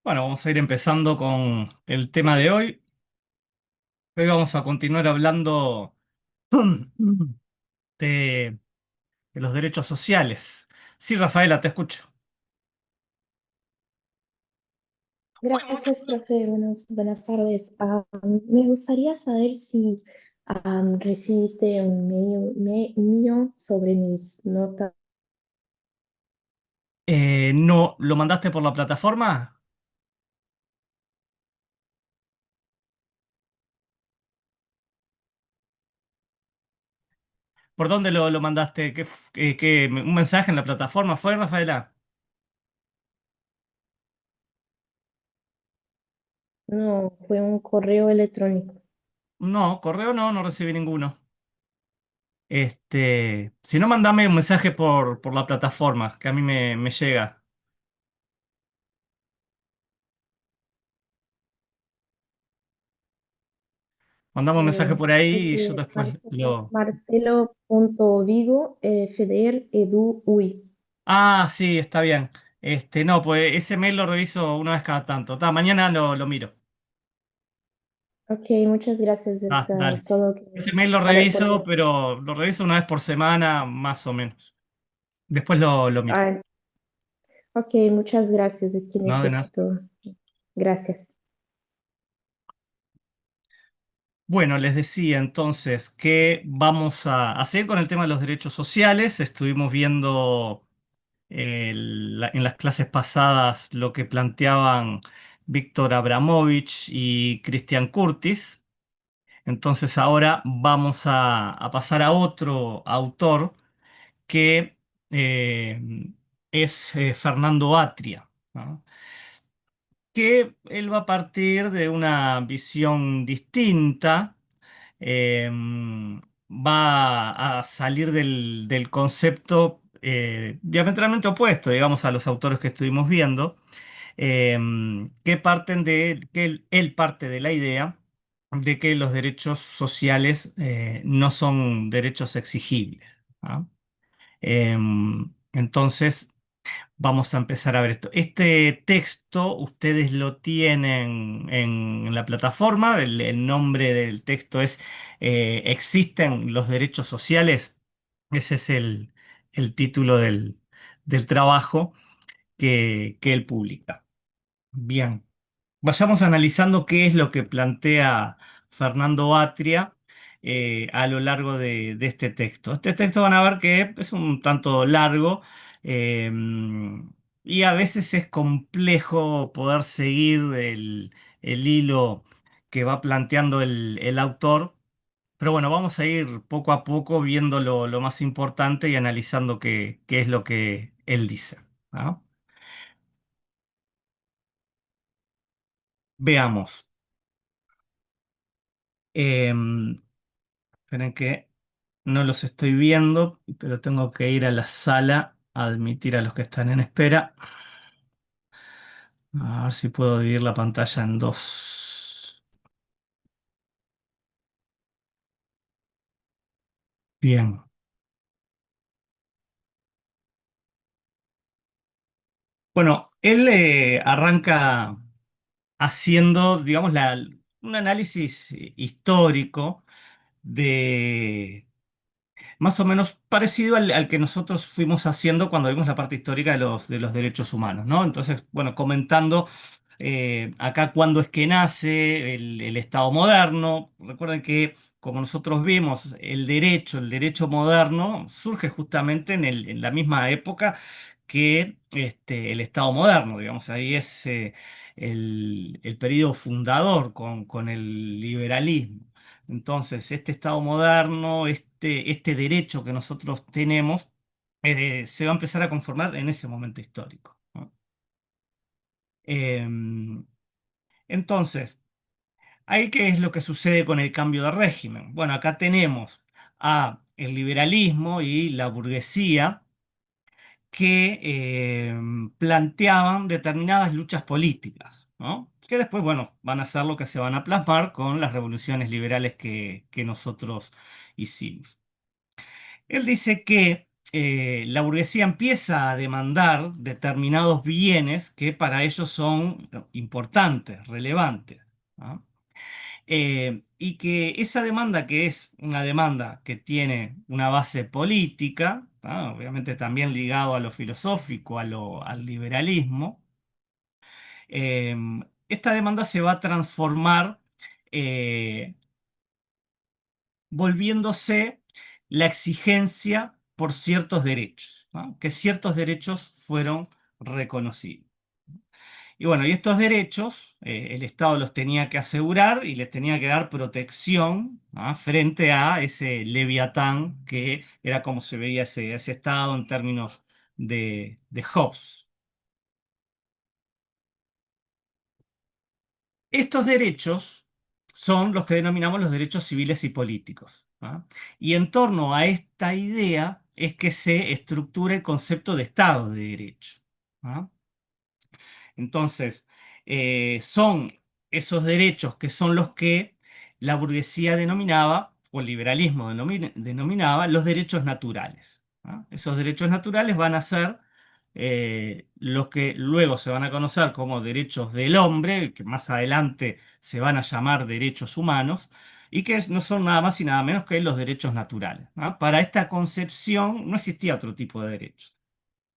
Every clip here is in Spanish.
Bueno, vamos a ir empezando con el tema de hoy. Hoy vamos a continuar hablando de, de los derechos sociales. Sí, Rafaela, te escucho. Gracias, profe. Buenas tardes. Me gustaría saber si recibiste un mail mío sobre mis notas. ¿No lo mandaste por la plataforma? ¿Por dónde lo mandaste? ¿Un mensaje en la plataforma fue, Rafaela? No, fue un correo electrónico. No, correo no recibí ninguno. Si no, mandame un mensaje por la plataforma, que a mí me llega. Mandame un mensaje por Es ahí y yo de después lo... Marcelo.vigo, Feder Edu UI. Ah, sí, está bien. No, pues ese mail lo reviso una vez cada tanto. Mañana lo miro. Ok, muchas gracias. Dale. Solo Ese quería mail lo saber reviso, porque pero lo reviso una vez por semana, más o menos. Después lo miro. ah, ok, muchas gracias. Es que No, de nada. necesito. Gracias. Bueno, les decía entonces que vamos a seguir con el tema de los derechos sociales. Estuvimos viendo en las clases pasadas lo que planteaban Víctor Abramovich y Christian Curtis. Entonces ahora vamos a pasar a otro autor que es Fernando Atria, ¿no? Que él va a partir de una visión distinta, va a salir del concepto diametralmente opuesto, digamos, a los autores que estuvimos viendo, que parten que él parte de la idea de que los derechos sociales no son derechos exigibles. ¿Ah? Entonces, vamos a empezar a ver esto. Este texto ustedes lo tienen en la plataforma. El nombre del texto es ¿Existen los derechos sociales? Ese es el título del trabajo que él publica. Bien. Vayamos analizando qué es lo que plantea Fernando Atria a lo largo de este texto. Este texto van a ver que es un tanto largo eh, y a veces es complejo poder seguir el hilo que va planteando el autor. Pero bueno, vamos a ir poco a poco viendo lo más importante y analizando qué es lo que él dice. ¿Ah? Veamos. Em, Esperen que no los estoy viendo, pero tengo que ir a la sala a admitir a los que están en espera. A ver si puedo dividir la pantalla en dos. Bien. Bueno, él arranca haciendo, digamos, un análisis histórico de, más o menos parecido al que nosotros fuimos haciendo cuando vimos la parte histórica de los derechos humanos, ¿no? Entonces, bueno, comentando acá cuándo es que nace el Estado moderno. Recuerden que, como nosotros vimos, el derecho moderno, surge justamente en la misma época que el Estado moderno, digamos, ahí es el periodo fundador con el liberalismo. Entonces, este Estado moderno, este derecho que nosotros tenemos, se va a empezar a conformar en ese momento histórico, ¿no? Em, entonces, ¿ahí qué es lo que sucede con el cambio de régimen? Bueno, acá tenemos a el liberalismo y la burguesía que planteaban determinadas luchas políticas, ¿no? Que después, bueno, van a ser lo que se van a plasmar con las revoluciones liberales que nosotros hicimos. Él dice que la burguesía empieza a demandar determinados bienes que para ellos son importantes, relevantes. ¿No? Y que esa demanda, que es una demanda que tiene una base política, ¿no? Obviamente también ligado a lo filosófico, al liberalismo, eh, esta demanda se va a transformar eh, volviéndose la exigencia por ciertos derechos, ¿no? Que ciertos derechos fueron reconocidos. Y bueno, y estos derechos el Estado los tenía que asegurar y les tenía que dar protección, ¿no? Frente a ese leviatán que era como se veía ese Estado en términos de Hobbes. Estos derechos son los que denominamos los derechos civiles y políticos, ¿no? Y en torno a esta idea es que se estructura el concepto de Estado de Derecho, ¿no? Entonces, son esos derechos que son los que la burguesía denominaba, o el liberalismo denominaba, los derechos naturales, ¿no? Esos derechos naturales van a ser los que luego se van a conocer como derechos del hombre, que más adelante se van a llamar derechos humanos, y que no son nada más y nada menos que los derechos naturales, ¿no? Para esta concepción no existía otro tipo de derechos.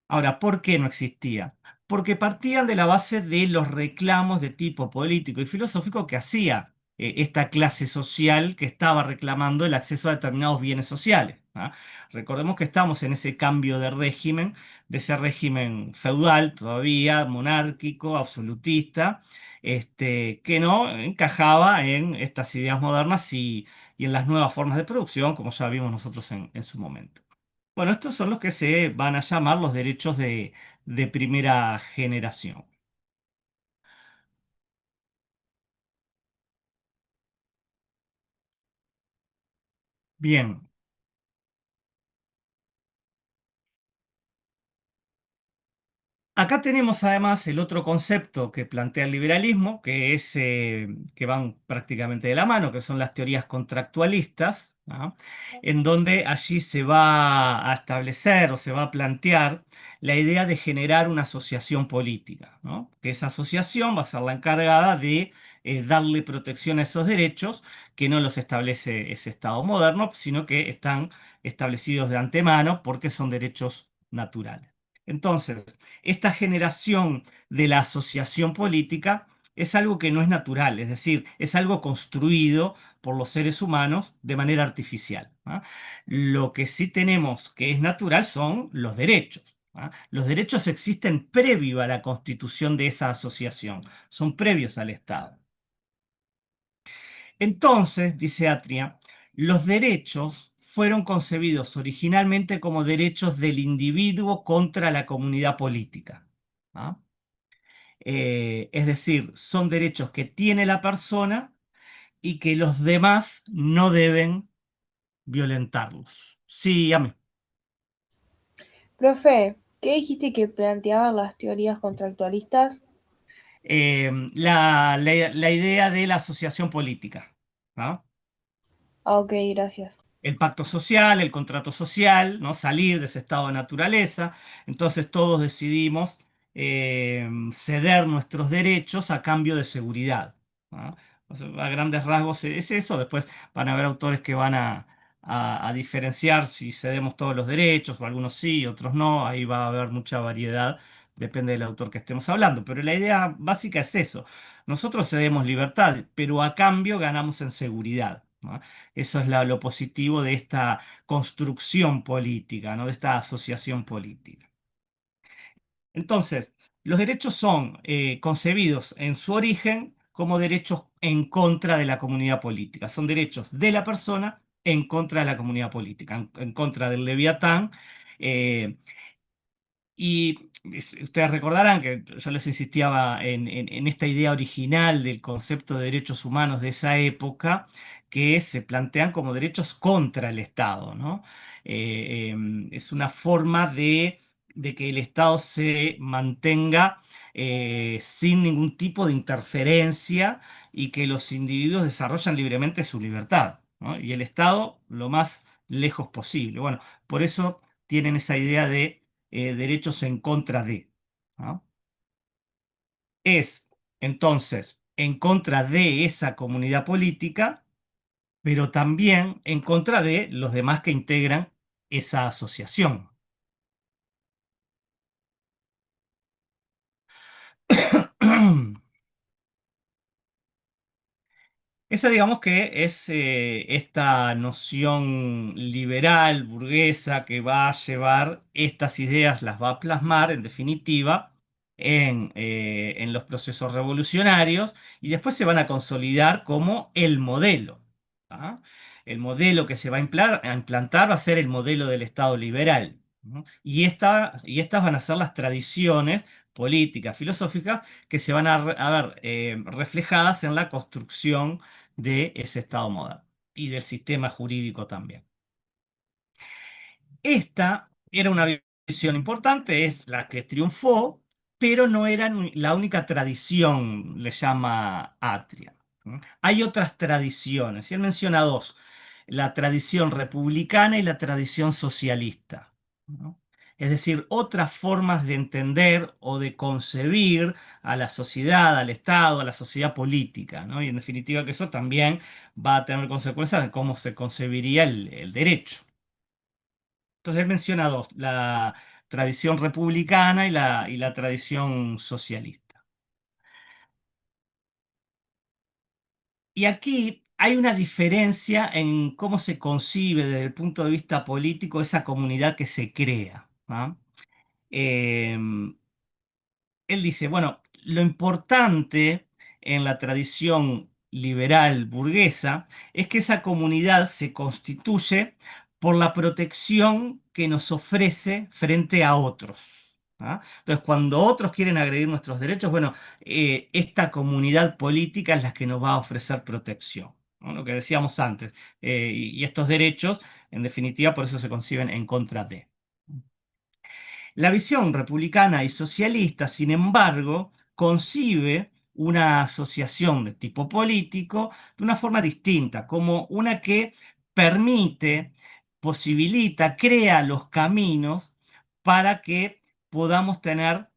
Ahora, ¿por qué no existía? Porque partían de la base de los reclamos de tipo político y filosófico que hacía esta clase social que estaba reclamando el acceso a determinados bienes sociales. ¿Ah? Recordemos que estamos en ese cambio de régimen, de ese régimen feudal todavía, monárquico, absolutista, que no encajaba en estas ideas modernas y en las nuevas formas de producción, como ya vimos nosotros en su momento. Bueno, estos son los que se van a llamar los derechos de primera generación. Bien, acá tenemos además el otro concepto que plantea el liberalismo, que es que van prácticamente de la mano, que son las teorías contractualistas, ¿no? En donde allí se va a establecer o se va a plantear la idea de generar una asociación política, ¿no? Que esa asociación va a ser la encargada de darle protección a esos derechos que no los establece ese Estado moderno, sino que están establecidos de antemano porque son derechos naturales. Entonces, esta generación de la asociación política es algo que no es natural, es decir, es algo construido por los seres humanos de manera artificial. ¿Ah? Lo que sí tenemos que es natural son los derechos. ¿Ah? Los derechos existen previo a la constitución de esa asociación, son previos al Estado. Entonces, dice Atria, los derechos fueron concebidos originalmente como derechos del individuo contra la comunidad política. ¿Ah? Es decir, son derechos que tiene la persona y que los demás no deben violentarlos. Sí, a mí. Profe, ¿qué dijiste que planteaban las teorías contractualistas? La idea de la asociación política, ¿no? Ah, ok, gracias. El pacto social, el contrato social, ¿no? Salir de ese estado de naturaleza. Entonces todos decidimos ceder nuestros derechos a cambio de seguridad, ¿no? O sea, a grandes rasgos es eso. Después van a haber autores que van a diferenciar si cedemos todos los derechos, o algunos sí, otros no. Ahí va a haber mucha variedad, depende del autor que estemos hablando. Pero la idea básica es eso. Nosotros cedemos libertad, pero a cambio ganamos en seguridad, ¿no? Eso es lo positivo de esta construcción política, ¿no? De esta asociación política. Entonces, los derechos son concebidos en su origen como derechos en contra de la comunidad política. Son derechos de la persona en contra de la comunidad política, en contra del leviatán. eh, y ustedes recordarán que yo les insistía en esta idea original del concepto de derechos humanos de esa época, que se plantean como derechos contra el Estado, ¿no? Es una forma de que el Estado se mantenga sin ningún tipo de interferencia y que los individuos desarrollan libremente su libertad, ¿no? Y el Estado lo más lejos posible. Bueno, por eso tienen esa idea de derechos en contra de. ¿No? Es entonces en contra de esa comunidad política, pero también en contra de los demás que integran esa asociación. Esa digamos que es esta noción liberal, burguesa, que va a llevar estas ideas, las va a plasmar en definitiva en los procesos revolucionarios y después se van a consolidar como el modelo. ¿Ah? El modelo que se va a implantar va a ser el modelo del Estado liberal. ¿No? Y estas van a ser las tradiciones políticas, filosóficas que se van a ver reflejadas en la construcción de ese Estado moderno y del sistema jurídico también. Esta era una visión importante, es la que triunfó, pero no era la única tradición, le llama Atria. ¿No? Hay otras tradiciones, y él menciona dos, la tradición republicana y la tradición socialista. ¿No? Es decir, otras formas de entender o de concebir a la sociedad, al Estado, a la sociedad política, ¿no? Y en definitiva que eso también va a tener consecuencias en cómo se concebiría el derecho. Entonces él menciona dos, la tradición republicana y la tradición socialista. Y aquí hay una diferencia en cómo se concibe desde el punto de vista político esa comunidad que se crea. ¿Ah? Em, Él dice, bueno, lo importante en la tradición liberal burguesa es que esa comunidad se constituye por la protección que nos ofrece frente a otros. ¿Ah? Entonces, cuando otros quieren agredir nuestros derechos, bueno, esta comunidad política es la que nos va a ofrecer protección. ¿No? Lo que decíamos antes. Y estos derechos, en definitiva, por eso se conciben en contra de. La visión republicana y socialista, sin embargo, concibe una asociación de tipo político de una forma distinta, como una que permite, posibilita, crea los caminos para que podamos tener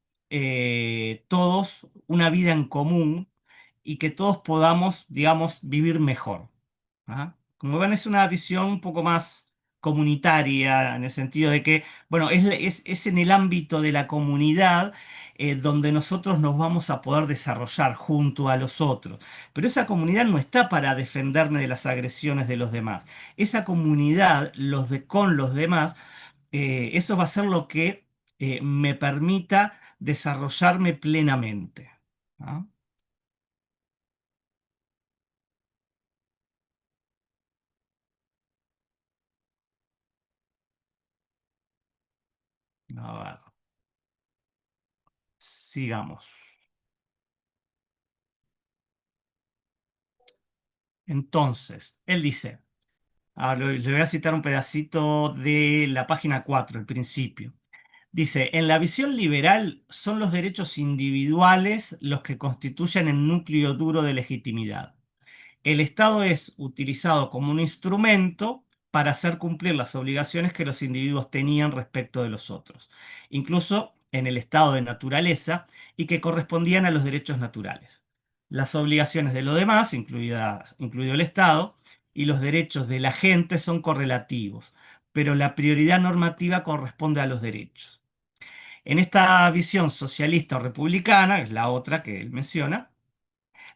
todos una vida en común y que todos podamos, digamos, vivir mejor. ¿Ah? Como ven, es una visión un poco más comunitaria, en el sentido de que, bueno, es en el ámbito de la comunidad donde nosotros nos vamos a poder desarrollar junto a los otros. Pero esa comunidad no está para defenderme de las agresiones de los demás. Esa comunidad, con los demás, eso va a ser lo que me permita desarrollarme plenamente. ¿Ah? A ver, sigamos. Entonces, él dice, le voy a citar un pedacito de la página 4, el principio. Dice, en la visión liberal son los derechos individuales los que constituyen el núcleo duro de legitimidad. El Estado es utilizado como un instrumento para hacer cumplir las obligaciones que los individuos tenían respecto de los otros, incluso en el estado de naturaleza y que correspondían a los derechos naturales. Las obligaciones de los demás, incluido el Estado, y los derechos de la gente son correlativos, pero la prioridad normativa corresponde a los derechos. En esta visión socialista o republicana, que es la otra que él menciona,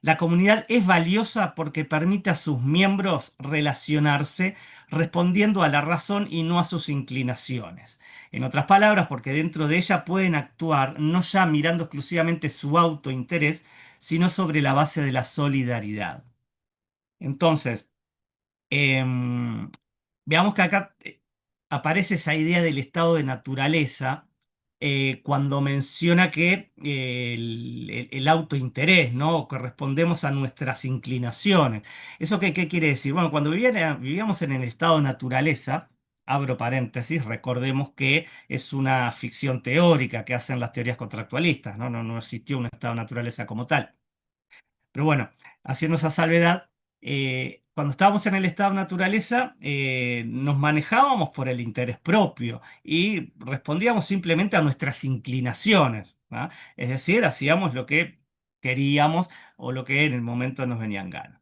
la comunidad es valiosa porque permite a sus miembros relacionarse respondiendo a la razón y no a sus inclinaciones. En otras palabras, porque dentro de ella pueden actuar no ya mirando exclusivamente su autointerés, sino sobre la base de la solidaridad. Entonces, Em, veamos que acá aparece esa idea del estado de naturaleza cuando menciona que el autointerés, ¿no? Que respondemos a nuestras inclinaciones. ¿Eso qué quiere decir? Bueno, cuando vivíamos en el estado de naturaleza, abro paréntesis, recordemos que es una ficción teórica que hacen las teorías contractualistas, ¿no? No existió un estado de naturaleza como tal. Pero bueno, haciendo esa salvedad, cuando estábamos en el estado de naturaleza, nos manejábamos por el interés propio y respondíamos simplemente a nuestras inclinaciones, ¿ah? Es decir, hacíamos lo que queríamos o lo que en el momento nos venían ganas.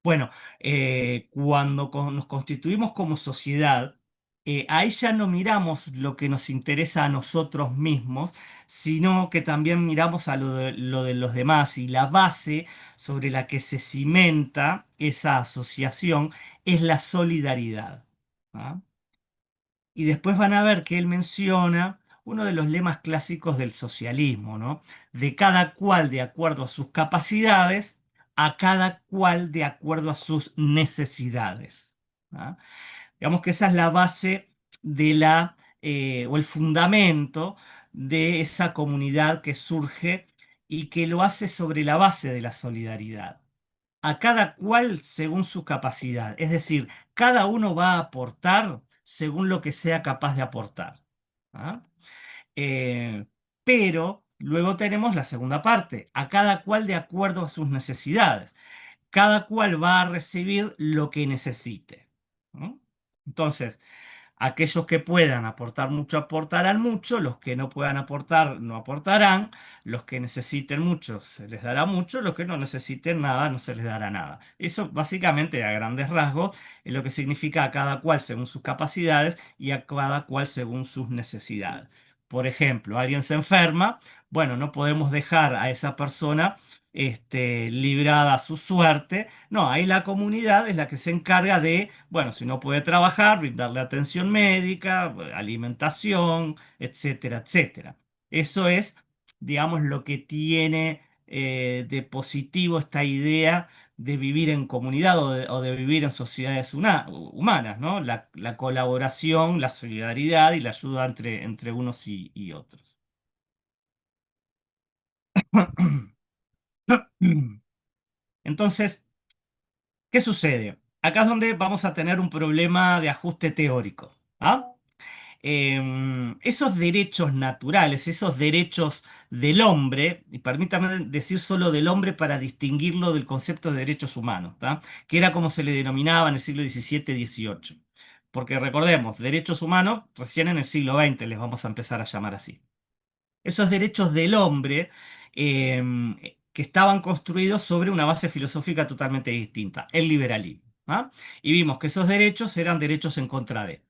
Bueno, cuando nos constituimos como sociedad, ahí ya no miramos lo que nos interesa a nosotros mismos, sino que también miramos a lo de los demás, y la base sobre la que se cimenta esa asociación es la solidaridad. ¿Ah? Y después van a ver que él menciona uno de los lemas clásicos del socialismo, ¿no? De cada cual de acuerdo a sus capacidades, a cada cual de acuerdo a sus necesidades. ¿Ah? Digamos que esa es la base de o el fundamento de esa comunidad que surge y que lo hace sobre la base de la solidaridad, a cada cual según su capacidad. Es decir, cada uno va a aportar según lo que sea capaz de aportar. ¿Ah? Eh, pero luego tenemos la segunda parte, a cada cual de acuerdo a sus necesidades. Cada cual va a recibir lo que necesite. ¿No? Entonces, aquellos que puedan aportar mucho aportarán mucho, los que no puedan aportar no aportarán, los que necesiten mucho se les dará mucho, los que no necesiten nada no se les dará nada. Eso básicamente a grandes rasgos es lo que significa a cada cual según sus capacidades y a cada cual según sus necesidades. Por ejemplo, alguien se enferma, bueno, no podemos dejar a esa persona librada a su suerte. No, ahí la comunidad es la que se encarga de, bueno, si no puede trabajar, brindarle atención médica, alimentación, etcétera, etcétera. Eso es, digamos, lo que tiene de positivo esta idea de vivir en comunidad o de vivir en sociedades humanas, ¿no? La colaboración, la solidaridad y la ayuda entre unos y otros. Entonces, ¿qué sucede? Acá es donde vamos a tener un problema de ajuste teórico. ¿Ah? Esos derechos naturales, esos derechos del hombre, y permítame decir solo del hombre para distinguirlo del concepto de derechos humanos, ¿tá? Que era como se le denominaba en el siglo XVII-XVIII. Porque recordemos, derechos humanos, recién en el siglo XX les vamos a empezar a llamar así. Esos derechos del hombre que estaban construidos sobre una base filosófica totalmente distinta, el liberalismo. ¿Ah? Y vimos que esos derechos eran derechos en contra de.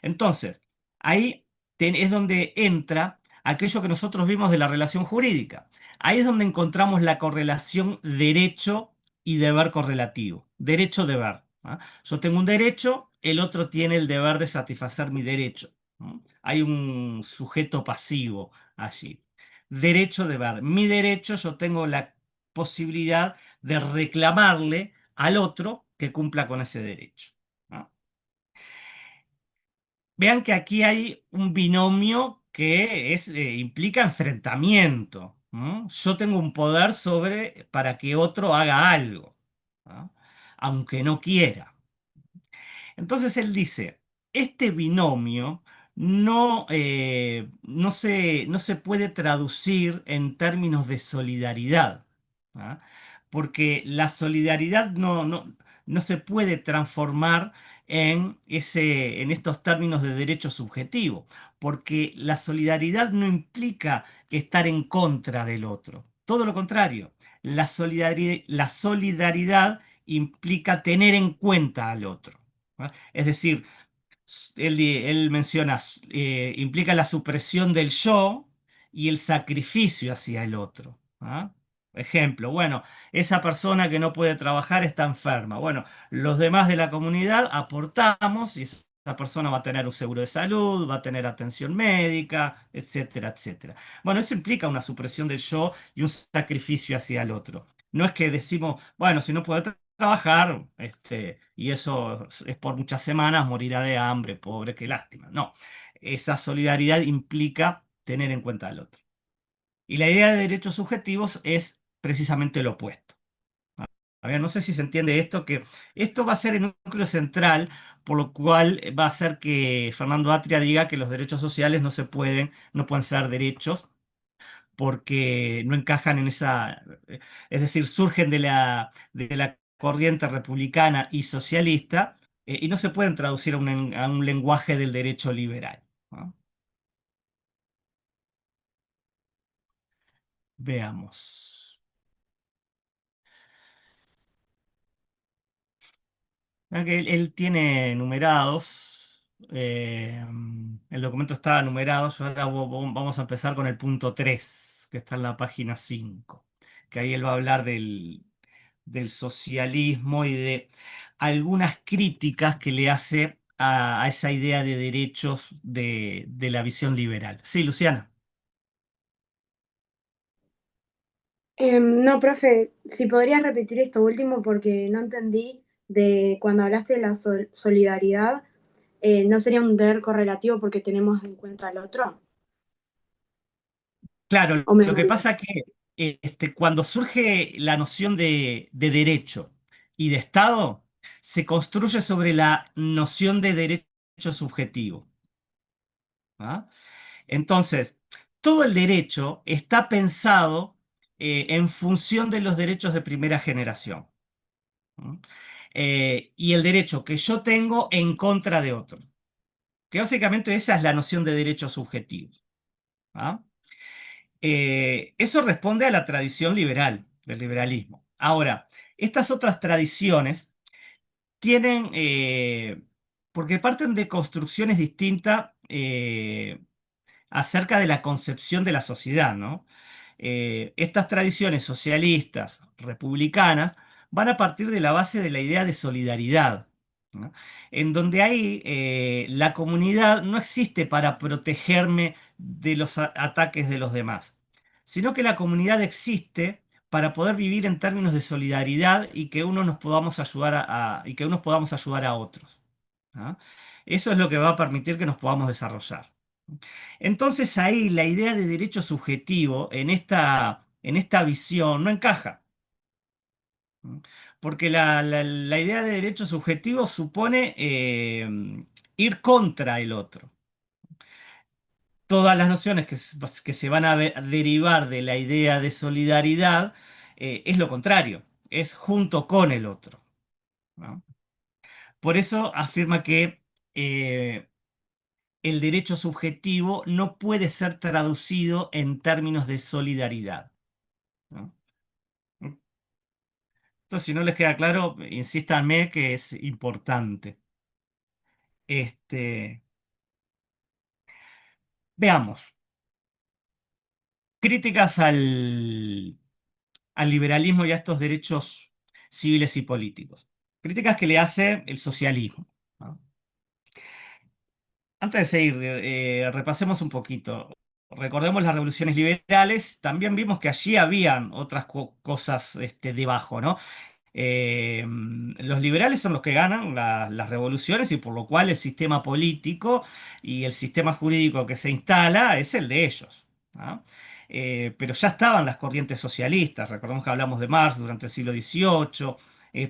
Entonces, ahí es donde entra aquello que nosotros vimos de la relación jurídica. Ahí es donde encontramos la correlación derecho y deber correlativo. Derecho-deber. ¿Ah? Yo tengo un derecho, el otro tiene el deber de satisfacer mi derecho. ¿No? Hay un sujeto pasivo allí. Derecho-deber. Mi derecho, yo tengo la posibilidad de reclamarle al otro que cumpla con ese derecho. ¿No? Vean que aquí hay un binomio que implica enfrentamiento. ¿No? Yo tengo un poder sobre para que otro haga algo, ¿no? Aunque no quiera. Entonces él dice, este binomio no se puede traducir en términos de solidaridad, ¿ah? Porque la solidaridad no se puede transformar en estos términos de derecho subjetivo, porque la solidaridad no implica estar en contra del otro. Todo lo contrario, la solidaridad implica tener en cuenta al otro. ¿Ah? Es decir, él menciona, implica la supresión del yo y el sacrificio hacia el otro. ¿Ah? Ejemplo, bueno, esa persona que no puede trabajar está enferma. Bueno, los demás de la comunidad aportamos y esa persona va a tener un seguro de salud, va a tener atención médica, etcétera, etcétera. Bueno, eso implica una supresión del yo y un sacrificio hacia el otro. No es que decimos, bueno, si no puede trabajar, y eso es por muchas semanas, morirá de hambre, pobre, qué lástima. No, esa solidaridad implica tener en cuenta al otro. Y la idea de derechos subjetivos es precisamente lo opuesto. A ver, no sé si se entiende esto, que esto va a ser el núcleo central, por lo cual va a hacer que Fernando Atria diga que los derechos sociales no pueden ser derechos porque no encajan en esa, es decir, surgen de la corriente republicana y socialista, y no se pueden traducir a un lenguaje del derecho liberal, ¿no? Veamos. Que él tiene numerados, el documento está numerado. Yo ahora vamos a empezar con el punto 3 que está en la página 5, que ahí él va a hablar del socialismo y de algunas críticas que le hace a esa idea de derechos de la visión liberal. Sí, Luciana. No, profe, si podrías repetir esto último porque no entendí de cuando hablaste de la solidaridad, ¿no sería un deber correlativo porque tenemos en cuenta al otro? Claro, ¿O me lo que olvidé? pasa que cuando surge la noción de derecho y de Estado, se construye sobre la noción de derecho subjetivo. ¿Ah? Entonces, todo el derecho está pensado en función de los derechos de primera generación. ¿Mm? Y el derecho que yo tengo en contra de otro. Que básicamente esa es la noción de derecho subjetivo. ¿Ah? Eso responde a la tradición liberal, del liberalismo. Ahora, estas otras tradiciones tienen, porque parten de construcciones distintas acerca de la concepción de la sociedad, ¿no? Estas tradiciones socialistas, republicanas, van a partir de la base de la idea de solidaridad, ¿no? En donde ahí la comunidad no existe para protegerme de los ataques de los demás, sino que la comunidad existe para poder vivir en términos de solidaridad y que uno nos podamos ayudar y que unos podamos ayudar a otros. ¿Ah? Eso es lo que va a permitir que nos podamos desarrollar. Entonces ahí la idea de derecho subjetivo en esta visión no encaja, ¿no? Porque la idea de derecho subjetivo supone ir contra el otro. Todas las nociones que se van a derivar de la idea de solidaridad es lo contrario, es junto con el otro, ¿no? Por eso afirma que eh, el derecho subjetivo no puede ser traducido en términos de solidaridad, ¿no? Entonces, si no les queda claro, insístanme que es importante. Este, veamos, críticas al liberalismo y a estos derechos civiles y políticos. Críticas que le hace el socialismo, ¿no? Antes de seguir, repasemos un poquito. Recordemos las revoluciones liberales, también vimos que allí habían otras cosas debajo, ¿no? Los liberales son los que ganan las revoluciones y por lo cual el sistema político y el sistema jurídico que se instala es el de ellos, ¿no? Pero ya estaban las corrientes socialistas, recordemos que hablamos de Marx durante el siglo XVIII,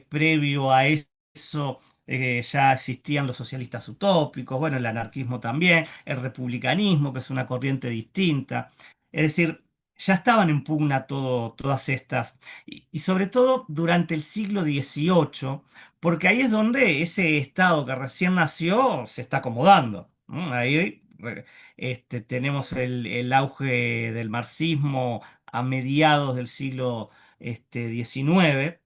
previo a eso ya existían los socialistas utópicos, bueno, el anarquismo también, el republicanismo, que es una corriente distinta. Es decir, ya estaban en pugna todas estas y sobre todo durante el siglo XVIII, porque ahí es donde ese Estado que recién nació se está acomodando, ¿no? Ahí tenemos el auge del marxismo a mediados del siglo XIX,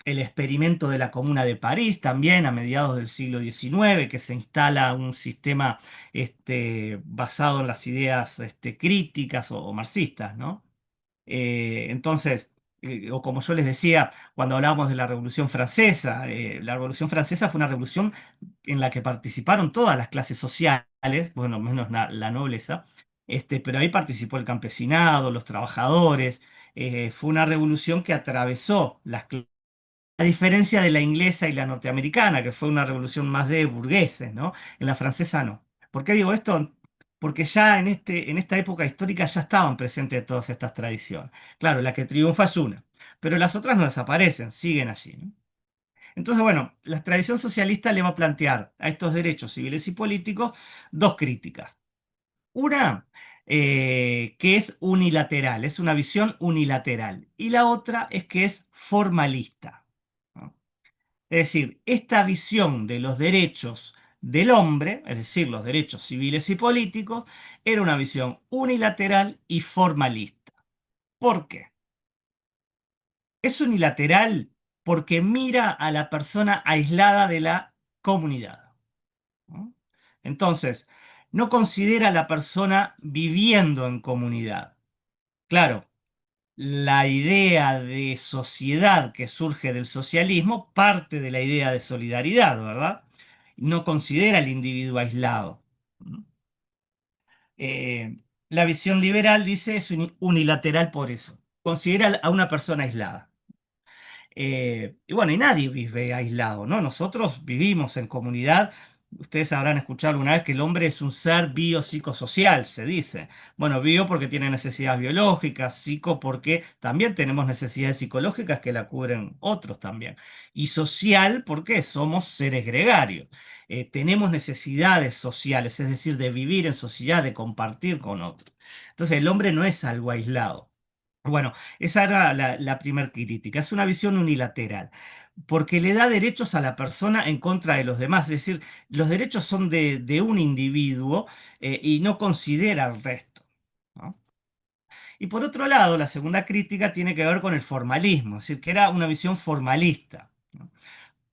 el experimento de la Comuna de París también a mediados del siglo XIX, que se instala un sistema basado en las ideas críticas o marxistas, ¿no? Entonces, o como yo les decía cuando hablábamos de la Revolución Francesa fue una revolución en la que participaron todas las clases sociales, bueno, menos la nobleza, pero ahí participó el campesinado, los trabajadores, fue una revolución que atravesó las clases a diferencia de la inglesa y la norteamericana, que fue una revolución más de burgueses, ¿no? En la francesa no. ¿Por qué digo esto? Porque ya en esta época histórica ya estaban presentes todas estas tradiciones. Claro, la que triunfa es una, pero las otras no desaparecen, siguen allí, ¿no? Entonces, bueno, la tradición socialista le va a plantear a estos derechos civiles y políticos dos críticas. Una que es unilateral, es una visión unilateral, y la otra es que es formalista, ¿no? Es decir, esta visión de los derechos del hombre, es decir, los derechos civiles y políticos, era una visión unilateral y formalista. ¿Por qué? Es unilateral porque mira a la persona aislada de la comunidad, ¿no? Entonces, no considera a la persona viviendo en comunidad. Claro, la idea de sociedad que surge del socialismo parte de la idea de solidaridad, ¿verdad? No considera al individuo aislado. Eh, la visión liberal dice es unilateral por eso. Considera a una persona aislada. Y bueno, y nadie vive aislado, ¿no? Nosotros vivimos en comunidad. Ustedes habrán escuchado alguna vez que el hombre es un ser biopsicosocial, se dice. Bueno, bio porque tiene necesidades biológicas, psico porque también tenemos necesidades psicológicas que la cubren otros también. Y social porque somos seres gregarios. Tenemos necesidades sociales, es decir, de vivir en sociedad, de compartir con otros. Entonces, el hombre no es algo aislado. Bueno, esa era la primer crítica. Es una visión unilateral, porque le da derechos a la persona en contra de los demás. Es decir, los derechos son de un individuo y no considera al resto, ¿no? Y por otro lado, la segunda crítica tiene que ver con el formalismo, es decir, que era una visión formalista, ¿no?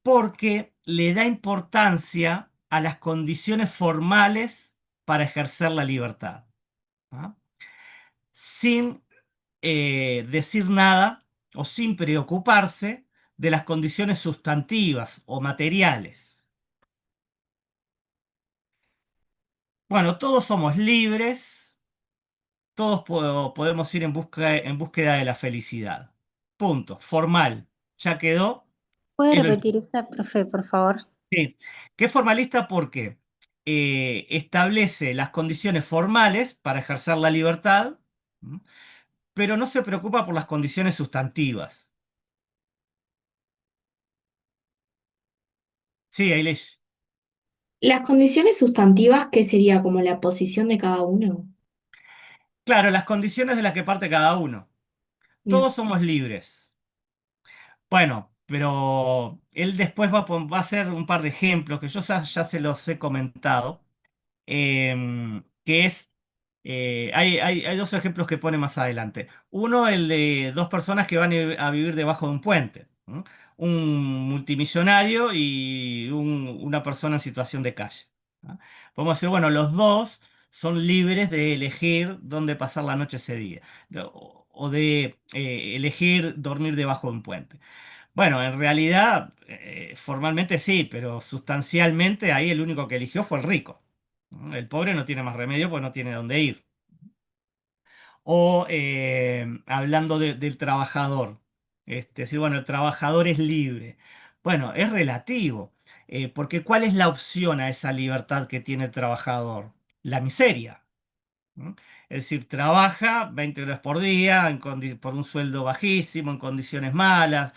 Porque le da importancia a las condiciones formales para ejercer la libertad, ¿no? Sin decir nada o sin preocuparse de las condiciones sustantivas o materiales. Bueno, todos somos libres, todos podemos ir en búsqueda de la felicidad. Punto. Formal. Ya quedó. ¿Puede Es lo repetir esa, profe, por favor? sí. ¿Qué es formalista? Porque establece las condiciones formales para ejercer la libertad, ¿m? Pero no se preocupa por las condiciones sustantivas. Sí, Eilish. Las condiciones sustantivas, ¿qué sería como la posición de cada uno? Claro, las condiciones de las que parte cada uno. Todos Bien. somos libres. Bueno, pero él después va a hacer un par de ejemplos que yo ya se los he comentado, que es, hay dos ejemplos que pone más adelante. Uno, el de dos personas que van a vivir debajo de un puente, ¿no? Un multimillonario y una persona en situación de calle, ¿no? Podemos decir, bueno, los dos son libres de elegir dónde pasar la noche ese día, o de elegir dormir debajo de un puente. Bueno, en realidad, formalmente sí, pero sustancialmente ahí el único que eligió fue el rico, ¿no? El pobre no tiene más remedio porque no tiene dónde ir. O hablando del trabajador, decir, bueno, el trabajador es libre. Bueno, es relativo, porque ¿cuál es la opción a esa libertad que tiene el trabajador? La miseria. ¿No? Es decir, trabaja 20 horas por día por un sueldo bajísimo, en condiciones malas.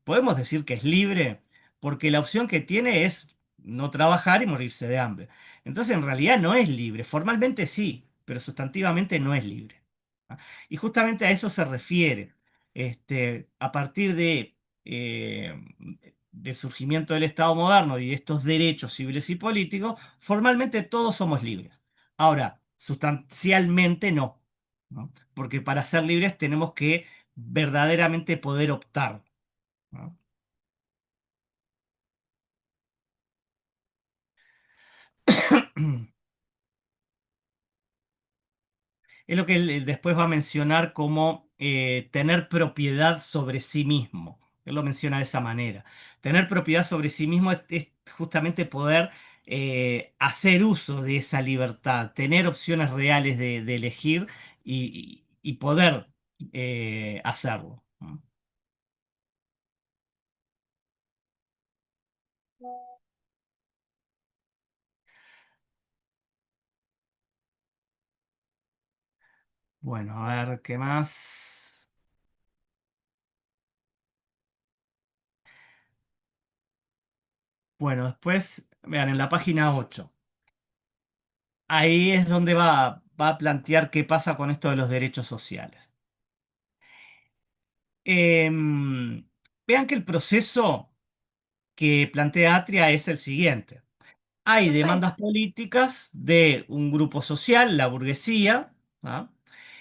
Podemos decir que es libre porque la opción que tiene es no trabajar y morirse de hambre. Entonces, en realidad no es libre. Formalmente sí, pero sustantivamente no es libre. ¿Ah? Y justamente a eso se refiere. A partir eh, del surgimiento del Estado moderno y de estos derechos civiles y políticos, formalmente todos somos libres. Ahora, sustancialmente no, ¿no? Porque para ser libres tenemos que verdaderamente poder optar, ¿no? Es lo que él después va a mencionar como tener propiedad sobre sí mismo. Él lo menciona de esa manera. Tener propiedad sobre sí mismo es justamente poder hacer uso de esa libertad, tener opciones reales de elegir y poder hacerlo, ¿no? Bueno, a ver qué más. Bueno, después, vean, en la página 8. ahí es donde va a plantear qué pasa con esto de los derechos sociales. Vean que el proceso que plantea Atria es el siguiente. Hay Profe, demandas políticas de un grupo social, la burguesía. ¿Ah?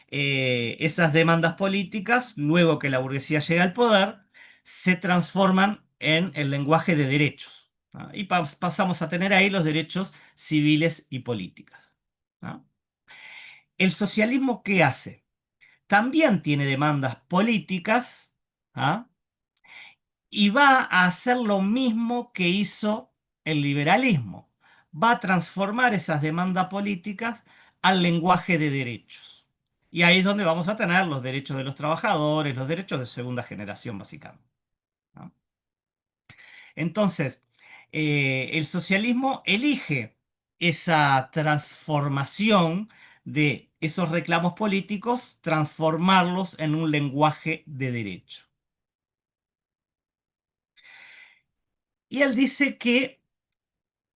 Esas demandas políticas, luego que la burguesía llega al poder, se transforman en el lenguaje de derechos. ¿Ah? Y pasamos a tener ahí los derechos civiles y políticas. ¿Ah? ¿El socialismo qué hace? También tiene demandas políticas. ¿Ah? Y va a hacer lo mismo que hizo el liberalismo. Va a transformar esas demandas políticas al lenguaje de derechos. Y ahí es donde vamos a tener los derechos de los trabajadores, los derechos de segunda generación, básicamente. ¿No? Entonces, el socialismo elige esa transformación de esos reclamos políticos, transformarlos en un lenguaje de derecho. Y él dice que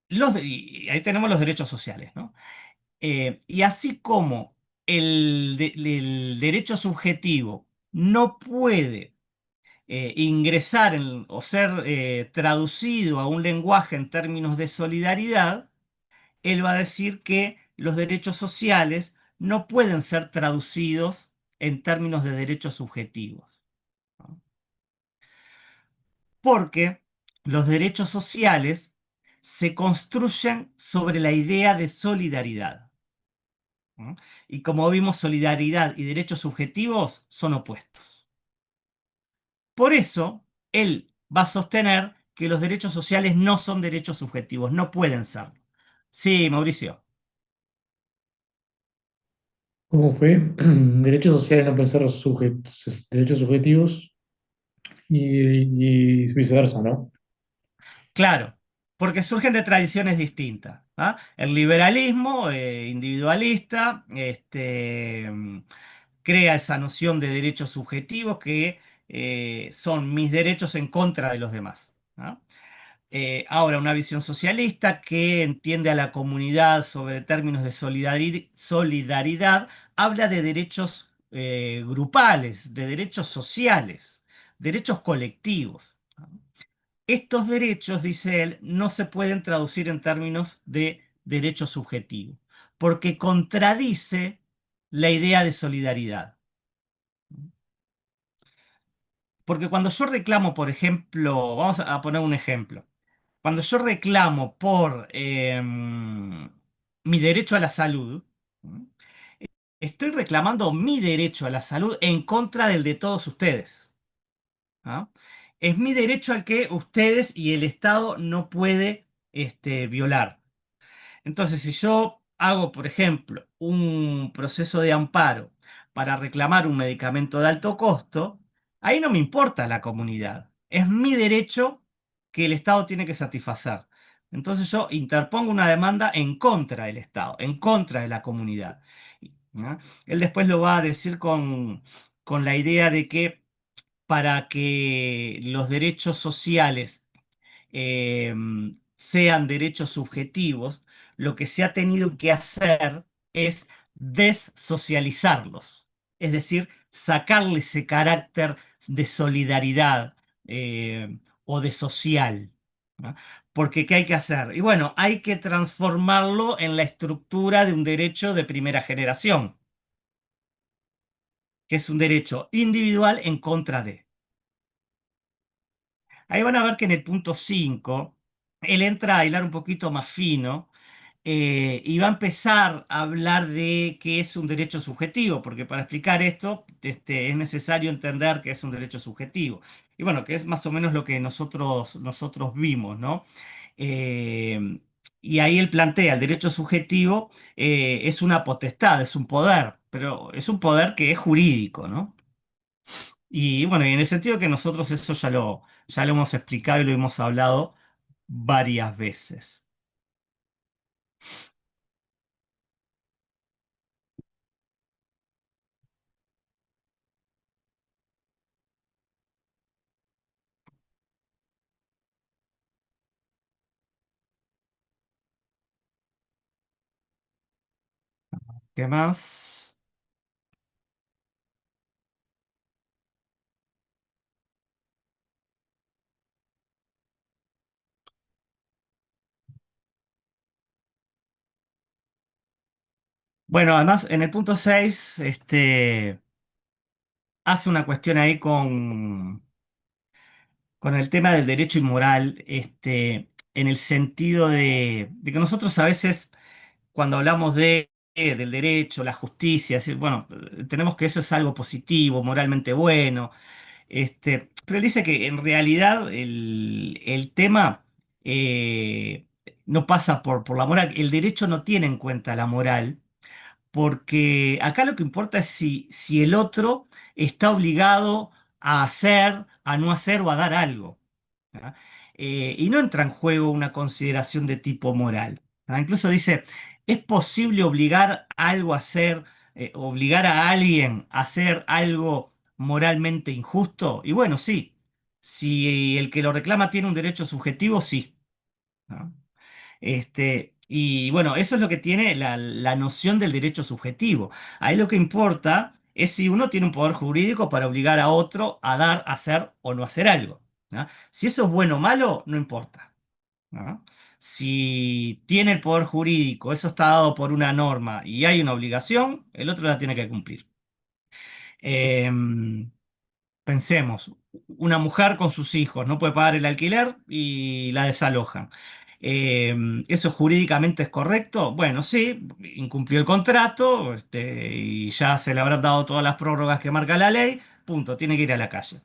y ahí tenemos los derechos sociales, ¿no? Y así como el derecho subjetivo no puede ingresar o ser traducido a un lenguaje en términos de solidaridad, él va a decir que los derechos sociales no pueden ser traducidos en términos de derechos subjetivos, ¿no? Porque los derechos sociales se construyen sobre la idea de solidaridad. ¿No? Y como vimos, solidaridad y derechos subjetivos son opuestos. Por eso, él va a sostener que los derechos sociales no son derechos subjetivos, no pueden serlo. Sí, Mauricio. ¿Cómo fue? Derechos sociales no pueden ser derechos subjetivos y viceversa, ¿no? Claro, porque surgen de tradiciones distintas. ¿Ah? El liberalismo individualista crea esa noción de derechos subjetivos que son mis derechos en contra de los demás. ¿Ah? Ahora, una visión socialista que entiende a la comunidad sobre términos de solidaridad, habla de derechos grupales, de derechos sociales, derechos colectivos. Estos derechos, dice él, no se pueden traducir en términos de derecho subjetivo, porque contradice la idea de solidaridad. Porque cuando yo reclamo, por ejemplo, vamos a poner un ejemplo. Cuando yo reclamo por mi derecho a la salud, ¿m? Estoy reclamando mi derecho a la salud en contra del de todos ustedes. ¿Ah? Es mi derecho al que ustedes y el Estado no puede violar. Entonces, si yo hago, por ejemplo, un proceso de amparo para reclamar un medicamento de alto costo, ahí no me importa la comunidad. Es mi derecho que el Estado tiene que satisfacer. Entonces yo interpongo una demanda en contra del Estado, en contra de la comunidad. ¿No? Él después lo va a decir con la idea de que para que los derechos sociales eh, sean derechos subjetivos, lo que se ha tenido que hacer es dessocializarlos, es decir, sacarle ese carácter de solidaridad o de social. ¿No? Porque ¿qué hay que hacer? Y bueno, hay que transformarlo en la estructura de un derecho de primera generación, que es un derecho individual en contra de. Ahí van a ver que en el punto 5 él entra a hilar un poquito más fino y va a empezar a hablar de qué es un derecho subjetivo, porque para explicar esto es necesario entender qué es un derecho subjetivo. Y bueno, que es más o menos lo que nosotros vimos, ¿no? Eh, y ahí él plantea, el derecho subjetivo es una potestad, es un poder, pero es un poder que es jurídico, ¿no? Y bueno, y en el sentido que nosotros eso ya lo hemos explicado y lo hemos hablado varias veces. ¿Qué más? Bueno, además, en el punto 6 hace una cuestión ahí con el tema del derecho y moral, en el sentido de que nosotros a veces, cuando hablamos del derecho, la justicia, bueno, tenemos que eso es algo positivo, moralmente bueno. Pero él dice que en realidad el tema no pasa por la moral. El derecho no tiene en cuenta la moral, porque acá lo que importa es si el otro está obligado a hacer, a no hacer o a dar algo. ¿Ah? Y no entra en juego una consideración de tipo moral. ¿Ah? Incluso dice, ¿es posible obligar a algo a hacer, obligar a alguien a hacer algo moralmente injusto? Y bueno, sí. Si el que lo reclama tiene un derecho subjetivo, sí. ¿No? Y bueno, eso es lo que tiene la noción del derecho subjetivo. Ahí lo que importa es si uno tiene un poder jurídico para obligar a otro a dar, hacer o no hacer algo. ¿No? Si eso es bueno o malo, no importa. ¿No? Si tiene el poder jurídico, eso está dado por una norma y hay una obligación, el otro la tiene que cumplir. Em, Pensemos, una mujer con sus hijos no puede pagar el alquiler y la desalojan. ¿Eso jurídicamente es correcto? Bueno, sí, incumplió el contrato, y ya se le habrán dado todas las prórrogas que marca la ley, punto, tiene que ir a la calle.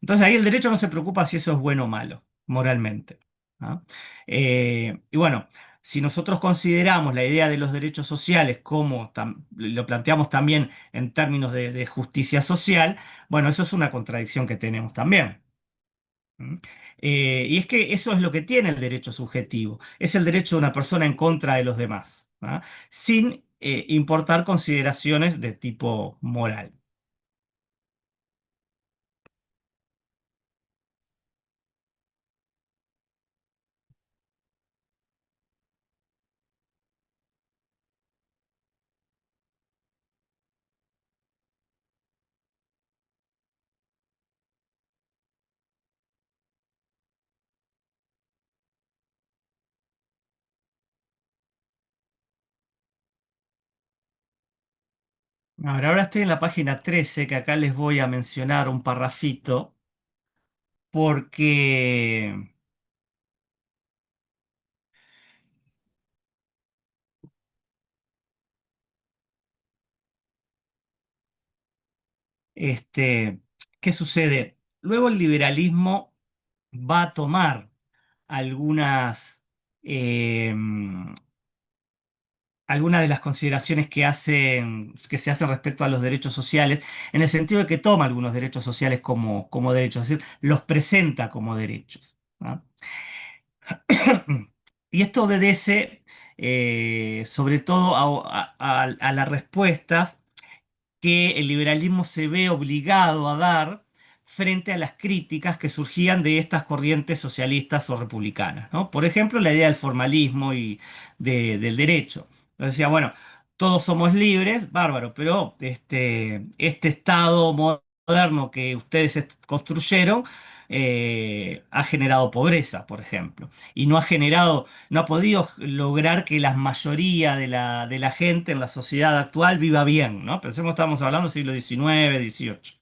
Entonces ahí el derecho no se preocupa si eso es bueno o malo, moralmente. ¿Ah? Y bueno, si nosotros consideramos la idea de los derechos sociales como lo planteamos también en términos de justicia social, bueno, eso es una contradicción que tenemos también. ¿Mm? Y es que eso es lo que tiene el derecho subjetivo, es el derecho de una persona en contra de los demás, ¿ah? Sin importar consideraciones de tipo moral. Ahora estoy en la página 13, que acá les voy a mencionar un parrafito, porque este, ¿qué sucede? Luego el liberalismo va a tomar algunas, algunas de las consideraciones que se hacen respecto a los derechos sociales, en el sentido de que toma algunos derechos sociales como derechos, es decir, los presenta como derechos. ¿Ah? Y esto obedece sobre todo a las respuestas que el liberalismo se ve obligado a dar frente a las críticas que surgían de estas corrientes socialistas o republicanas, ¿no? Por ejemplo, la idea del formalismo y del derecho. Entonces decía, bueno, todos somos libres, bárbaro, pero este Estado moderno que ustedes construyeron ha generado pobreza, por ejemplo, y no ha podido lograr que la mayoría de la gente en la sociedad actual viva bien, ¿no? Pensemos, estamos hablando del siglo XIX, XVIII.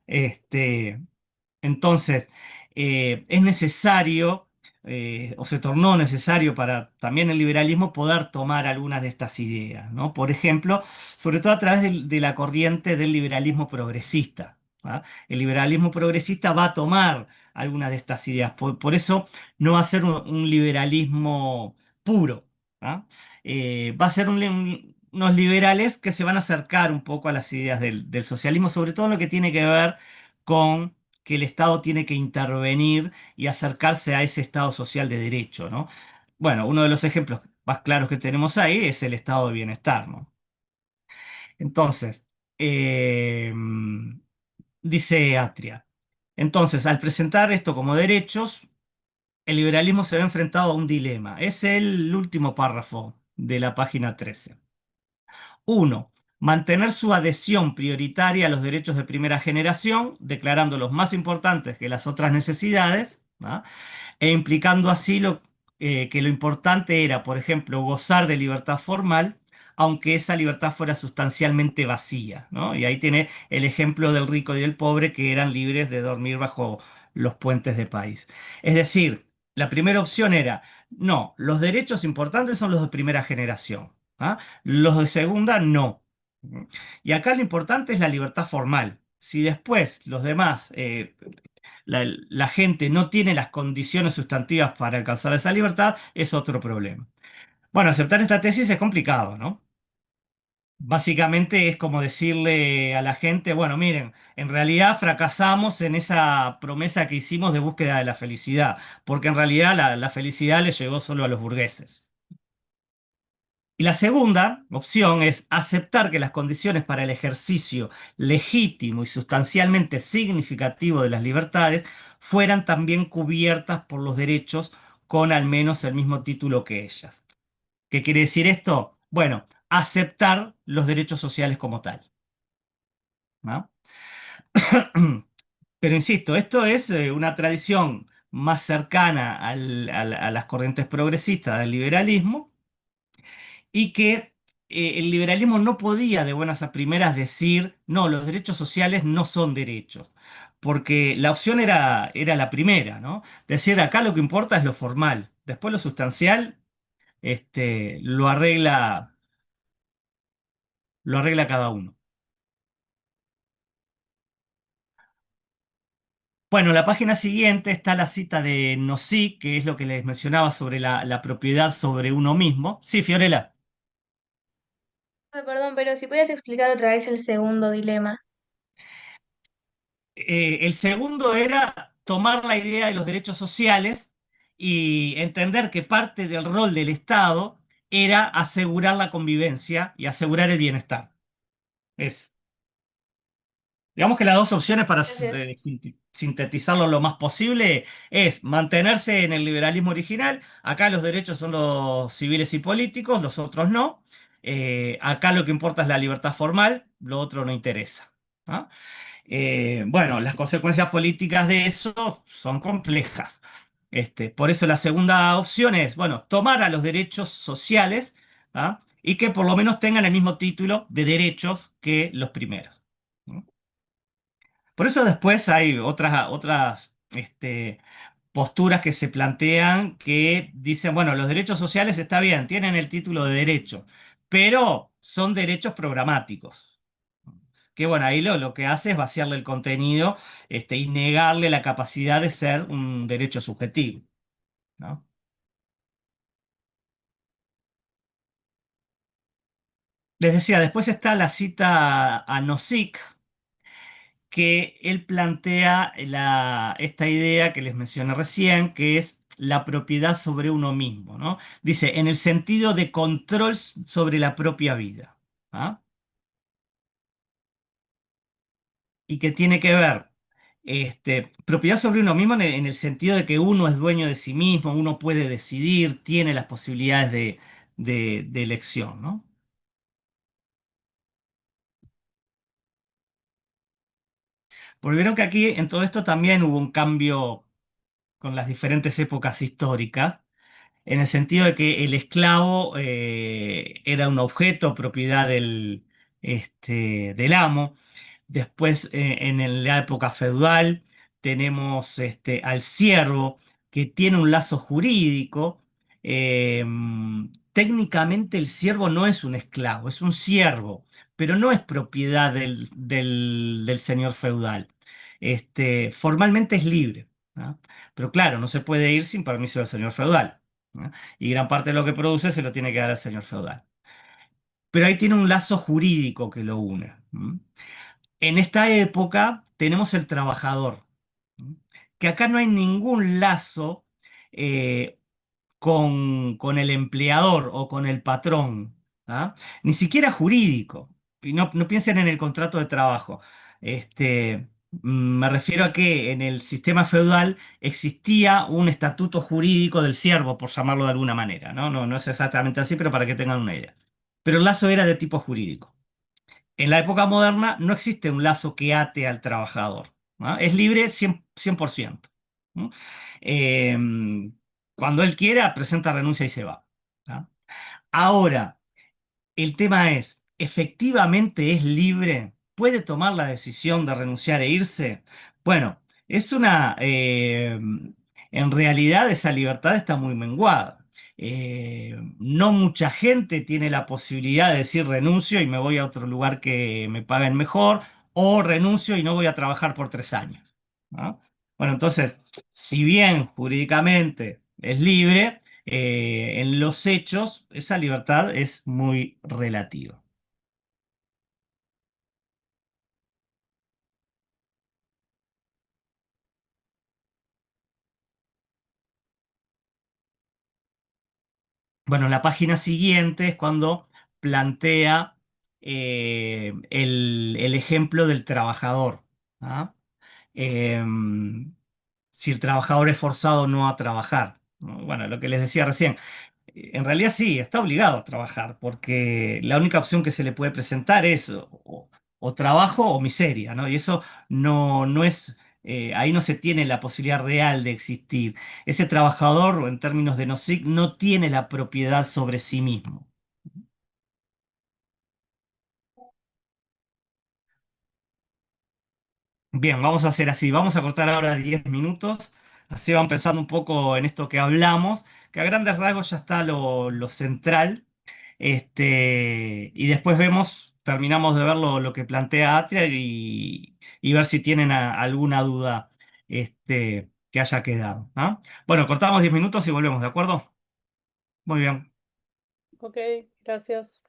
Este, entonces, es necesario, o se tornó necesario para también el liberalismo poder tomar algunas de estas ideas, ¿no? Por ejemplo, sobre todo a través de la corriente del liberalismo progresista. ¿Ah? El liberalismo progresista va a tomar algunas de estas ideas, por eso no va a ser un liberalismo puro. ¿Ah? Va a ser unos liberales que se van a acercar un poco a las ideas del socialismo, sobre todo en lo que tiene que ver con que el Estado tiene que intervenir y acercarse a ese Estado social de derecho, ¿no? Bueno, uno de los ejemplos más claros que tenemos ahí es el estado de bienestar, ¿no? Entonces, eh, dice Atria, entonces, al presentar esto como derechos, el liberalismo se ve enfrentado a un dilema. Es el último párrafo de la página 13. Uno, mantener su adhesión prioritaria a los derechos de primera generación, declarándolos más importantes que las otras necesidades, ¿ah? E implicando así que lo importante era, por ejemplo, gozar de libertad formal, aunque esa libertad fuera sustancialmente vacía, ¿no? Y ahí tiene el ejemplo del rico y del pobre que eran libres de dormir bajo los puentes de país. Es decir, la primera opción era, no, los derechos importantes son los de primera generación, ¿ah? Los de segunda, no. Y acá lo importante es la libertad formal. Si después los demás la gente no tiene las condiciones sustantivas para alcanzar esa libertad, es otro problema. Bueno, aceptar esta tesis es complicado, ¿no? Básicamente es como decirle a la gente, bueno, miren, en realidad fracasamos en esa promesa que hicimos de búsqueda de la felicidad, porque en realidad la felicidad le llegó solo a los burgueses. Y la segunda opción es aceptar que las condiciones para el ejercicio legítimo y sustancialmente significativo de las libertades fueran también cubiertas por los derechos con al menos el mismo título que ellas. ¿Qué quiere decir esto? Bueno, aceptar los derechos sociales como tal, ¿no? Pero insisto, esto es una tradición más cercana a las corrientes progresistas del liberalismo y que el liberalismo no podía de buenas a primeras decir, no, los derechos sociales no son derechos, porque la opción era la primera, ¿no? Decir, acá lo que importa es lo formal, después lo sustancial lo arregla cada uno. Bueno, en la página siguiente está la cita de Nozick, que es lo que les mencionaba sobre la propiedad sobre uno mismo. Sí, Fiorella. Ay, perdón, pero si puedes explicar otra vez el segundo dilema. El segundo era tomar la idea de los derechos sociales y entender que parte del rol del Estado era asegurar la convivencia y asegurar el bienestar. Es, digamos que las dos opciones para Gracias. sintetizarlo lo más posible es mantenerse en el liberalismo original. Acá los derechos son los civiles y políticos, los otros no. Acá lo que importa es la libertad formal, lo otro no interesa. ¿Ah? Bueno, las consecuencias políticas de eso son complejas. Por eso la segunda opción es, bueno, tomar a los derechos sociales, ¿ah? Y que por lo menos tengan el mismo título de derechos que los primeros. ¿No? Por eso después hay otras posturas que se plantean que dicen, bueno, los derechos sociales está bien, tienen el título de derecho, pero son derechos programáticos. Que bueno, ahí lo que hace es vaciarle el contenido, y negarle la capacidad de ser un derecho subjetivo, ¿no? Les decía, después está la cita a Nozick, que él plantea esta idea que les mencioné recién, que es la propiedad sobre uno mismo, ¿no? Dice, en el sentido de control sobre la propia vida. ¿Ah? Y que tiene que ver, propiedad sobre uno mismo en el sentido de que uno es dueño de sí mismo, uno puede decidir, tiene las posibilidades de elección, ¿no? Porque vieron que aquí en todo esto también hubo un cambio con las diferentes épocas históricas, en el sentido de que el esclavo era un objeto, propiedad del amo. Después, la época feudal, tenemos al siervo, que tiene un lazo jurídico. Eh, Técnicamente el siervo no es un esclavo, es un siervo, pero no es propiedad del señor feudal. Formalmente es libre, ¿no? Pero claro, no se puede ir sin permiso del señor feudal, ¿no? Y gran parte de lo que produce se lo tiene que dar al señor feudal. Pero ahí tiene un lazo jurídico que lo une. ¿M? En esta época tenemos el trabajador, ¿m? Que acá no hay ningún lazo eh, con el empleador o con el patrón, ¿ah? Ni siquiera jurídico. Y no piensen en el contrato de trabajo. Me refiero a que en el sistema feudal existía un estatuto jurídico del siervo, por llamarlo de alguna manera, ¿no? No es exactamente así, pero para que tengan una idea. pero el lazo era de tipo jurídico. En la época moderna no existe un lazo que ate al trabajador, ¿no? Es libre 100%. ¿No? Eh, Cuando él quiera, presenta renuncia y se va. ¿No? Ahora, el tema es, ¿efectivamente es libre? ¿Puede tomar la decisión de renunciar e irse? Bueno, es una... en realidad esa libertad está muy menguada. No mucha gente tiene la posibilidad de decir renuncio y me voy a otro lugar que me paguen mejor, o renuncio y no voy a trabajar por 3 años. ¿No? Bueno, entonces, si bien jurídicamente es libre, en los hechos, esa libertad es muy relativa. Bueno, la página siguiente es cuando plantea el ejemplo del trabajador. ¿Ah? Em, si el trabajador es forzado no a trabajar, ¿no? Bueno, lo que les decía recién. En realidad sí, está obligado a trabajar, porque la única opción que se le puede presentar es o trabajo o miseria, ¿no? Y eso no es, ahí no se tiene la posibilidad real de existir. Ese trabajador, en términos de NOSIC, no tiene la propiedad sobre sí mismo. Bien, vamos a hacer así, vamos a cortar ahora 10 minutos, así van pensando un poco en esto que hablamos, que a grandes rasgos ya está lo central. Y después vemos, terminamos de ver lo que plantea Atria y ver si tienen alguna duda que haya quedado. ¿Ah? Bueno, cortamos 10 minutos y volvemos, ¿de acuerdo? Muy bien. Ok, gracias.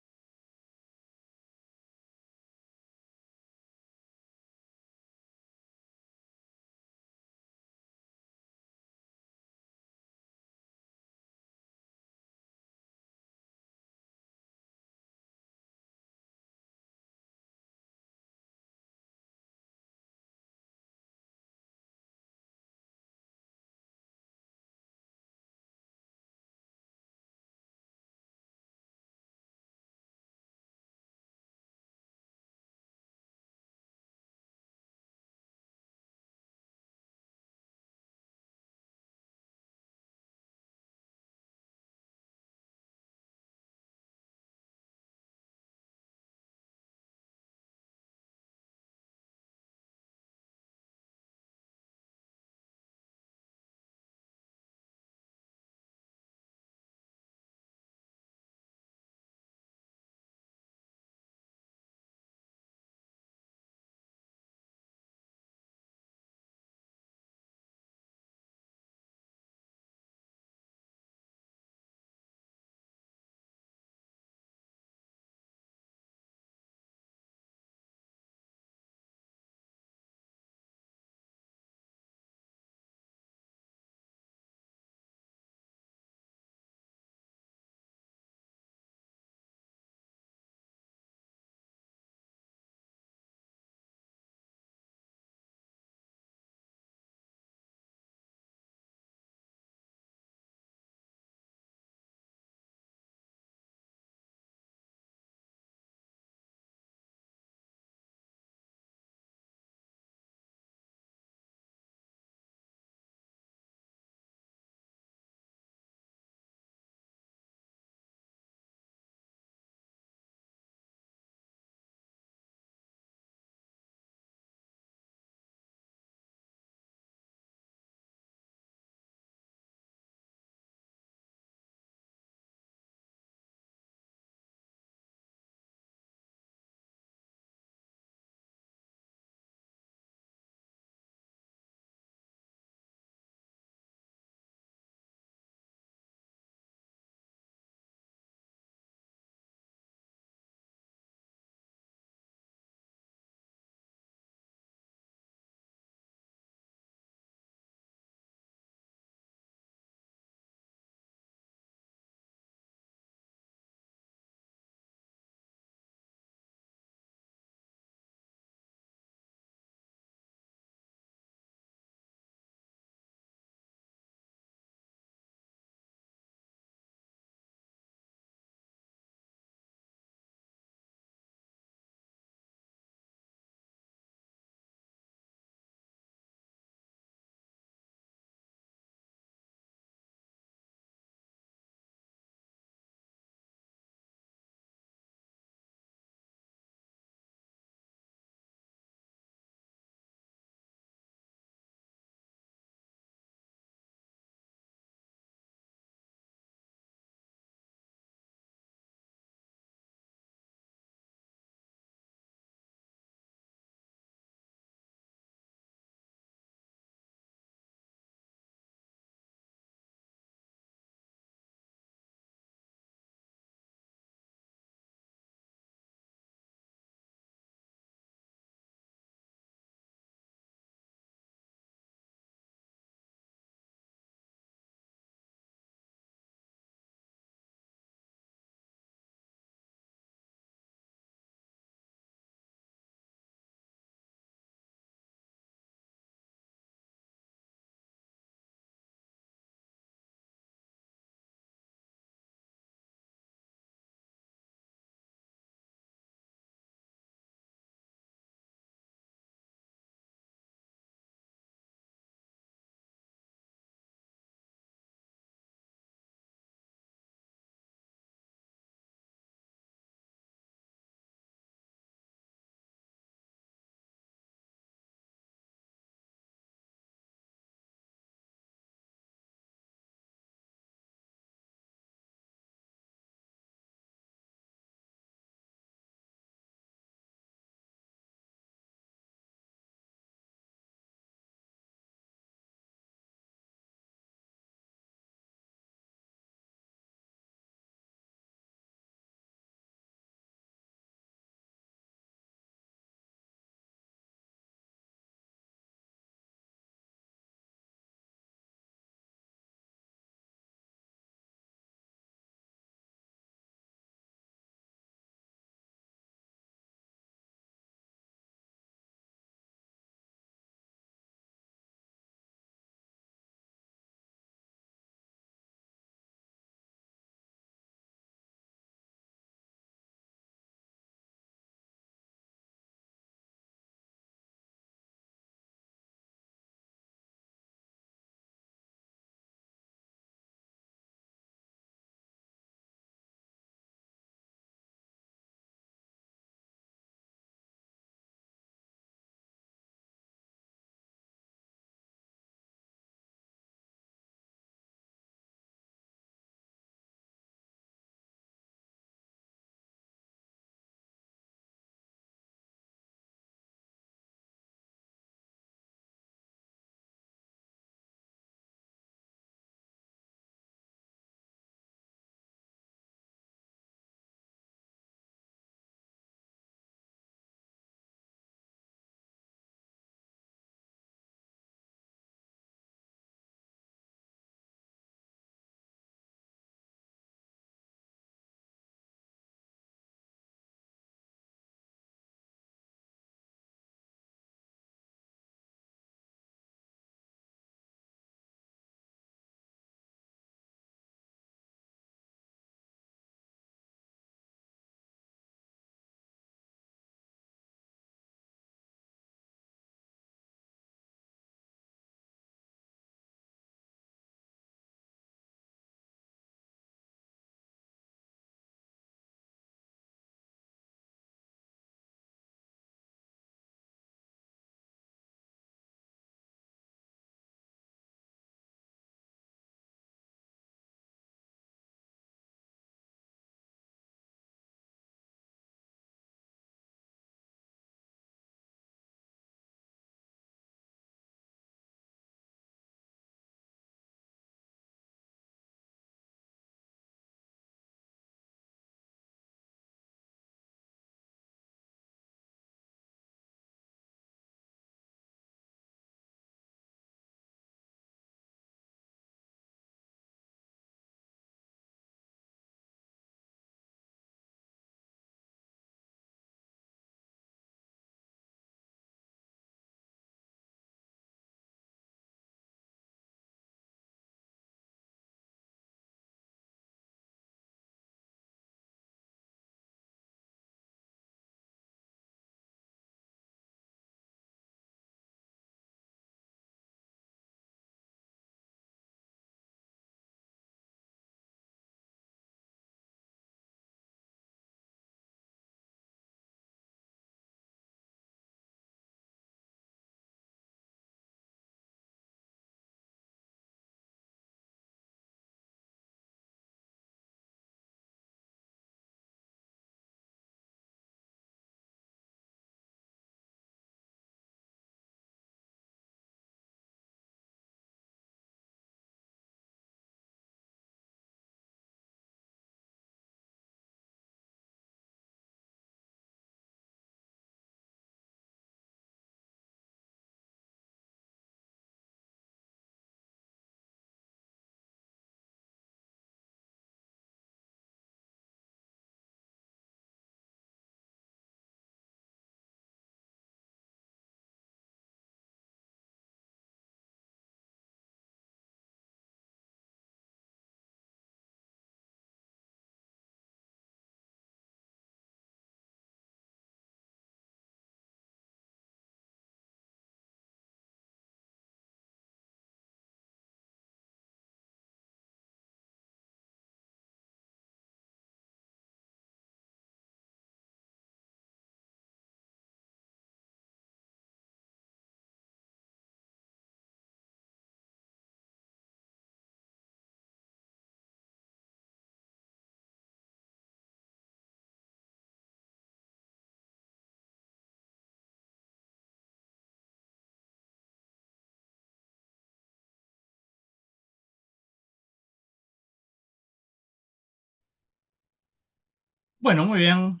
Bueno, muy bien.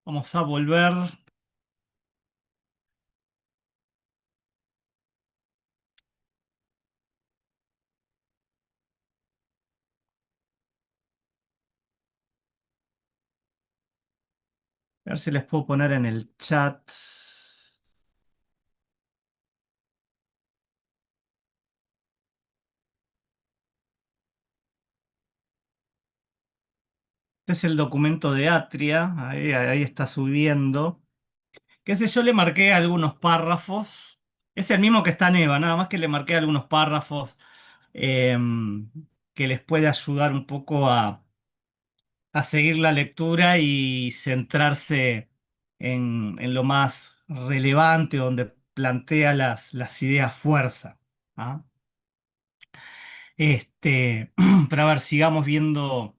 Vamos a volver. A ver si les puedo poner en el chat. Este es el documento de Atria. Ahí está subiendo. Qué sé yo, le marqué algunos párrafos. Es el mismo que está en EVA, nada más que le marqué algunos párrafos que les puede ayudar un poco a seguir la lectura y centrarse en lo más relevante, donde plantea las ideas fuerza. ¿Ah? Pero a ver, sigamos viendo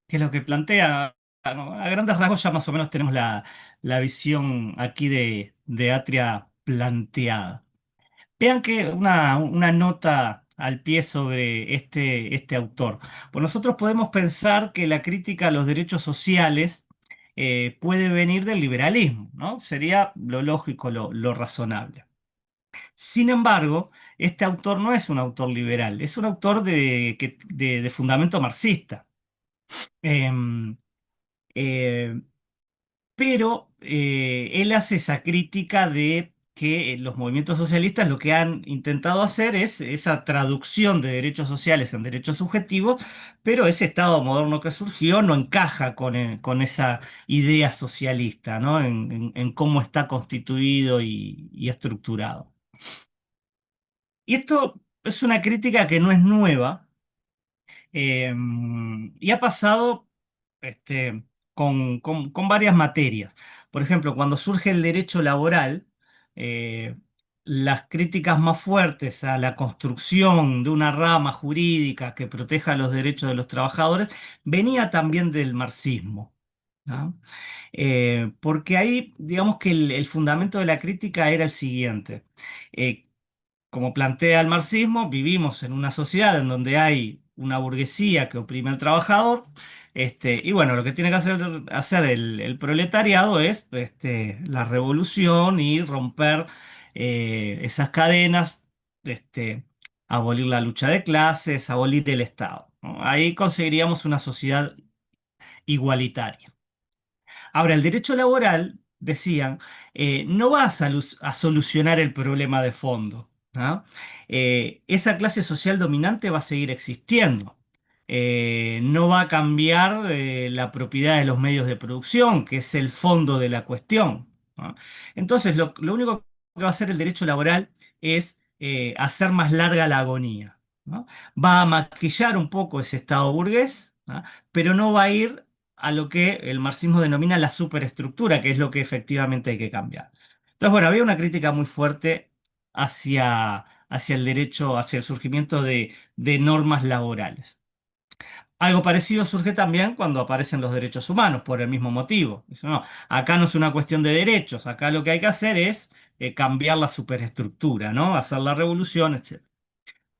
qué es lo que plantea. ¿No? A grandes rasgos ya más o menos tenemos la visión aquí de Atria planteada. Vean que una nota al pie sobre este autor. Pues nosotros podemos pensar que la crítica a los derechos sociales puede venir del liberalismo, ¿no? Sería lo lógico, lo razonable. Sin embargo, este autor no es un autor liberal, es un autor de fundamento marxista. Em, eh, pero él hace esa crítica de que los movimientos socialistas lo que han intentado hacer es esa traducción de derechos sociales en derechos subjetivos, pero ese Estado moderno que surgió no encaja con esa idea socialista, ¿no? En cómo está constituido y estructurado. Y esto es una crítica que no es nueva, eh, y ha pasado con varias materias. Por ejemplo, cuando surge el derecho laboral, eh, las críticas más fuertes a la construcción de una rama jurídica que proteja los derechos de los trabajadores venía también del marxismo. ¿No? Porque ahí, digamos que el fundamento de la crítica era el siguiente. Eh, Como plantea el marxismo, vivimos en una sociedad en donde hay una burguesía que oprime al trabajador, y bueno, lo que tiene que hacer el proletariado es la revolución y romper esas cadenas, abolir la lucha de clases, abolir el Estado, ¿no? Ahí conseguiríamos una sociedad igualitaria. Ahora, el derecho laboral, decían, no va a solucionar el problema de fondo. ¿Ah? Esa clase social dominante va a seguir existiendo. No va a cambiar la propiedad de los medios de producción, que es el fondo de la cuestión. ¿Ah? Entonces, lo único que va a hacer el derecho laboral es hacer más larga la agonía. ¿No? Va a maquillar un poco ese estado burgués, ¿ah? Pero no va a ir a lo que el marxismo denomina la superestructura, que es lo que efectivamente hay que cambiar. Entonces, bueno, había una crítica muy fuerte hacia el derecho, hacia el surgimiento de normas laborales. Algo parecido surge también cuando aparecen los derechos humanos, por el mismo motivo. Dice, no, acá no es una cuestión de derechos, acá lo que hay que hacer es cambiar la superestructura, ¿no? Hacer la revolución, etc.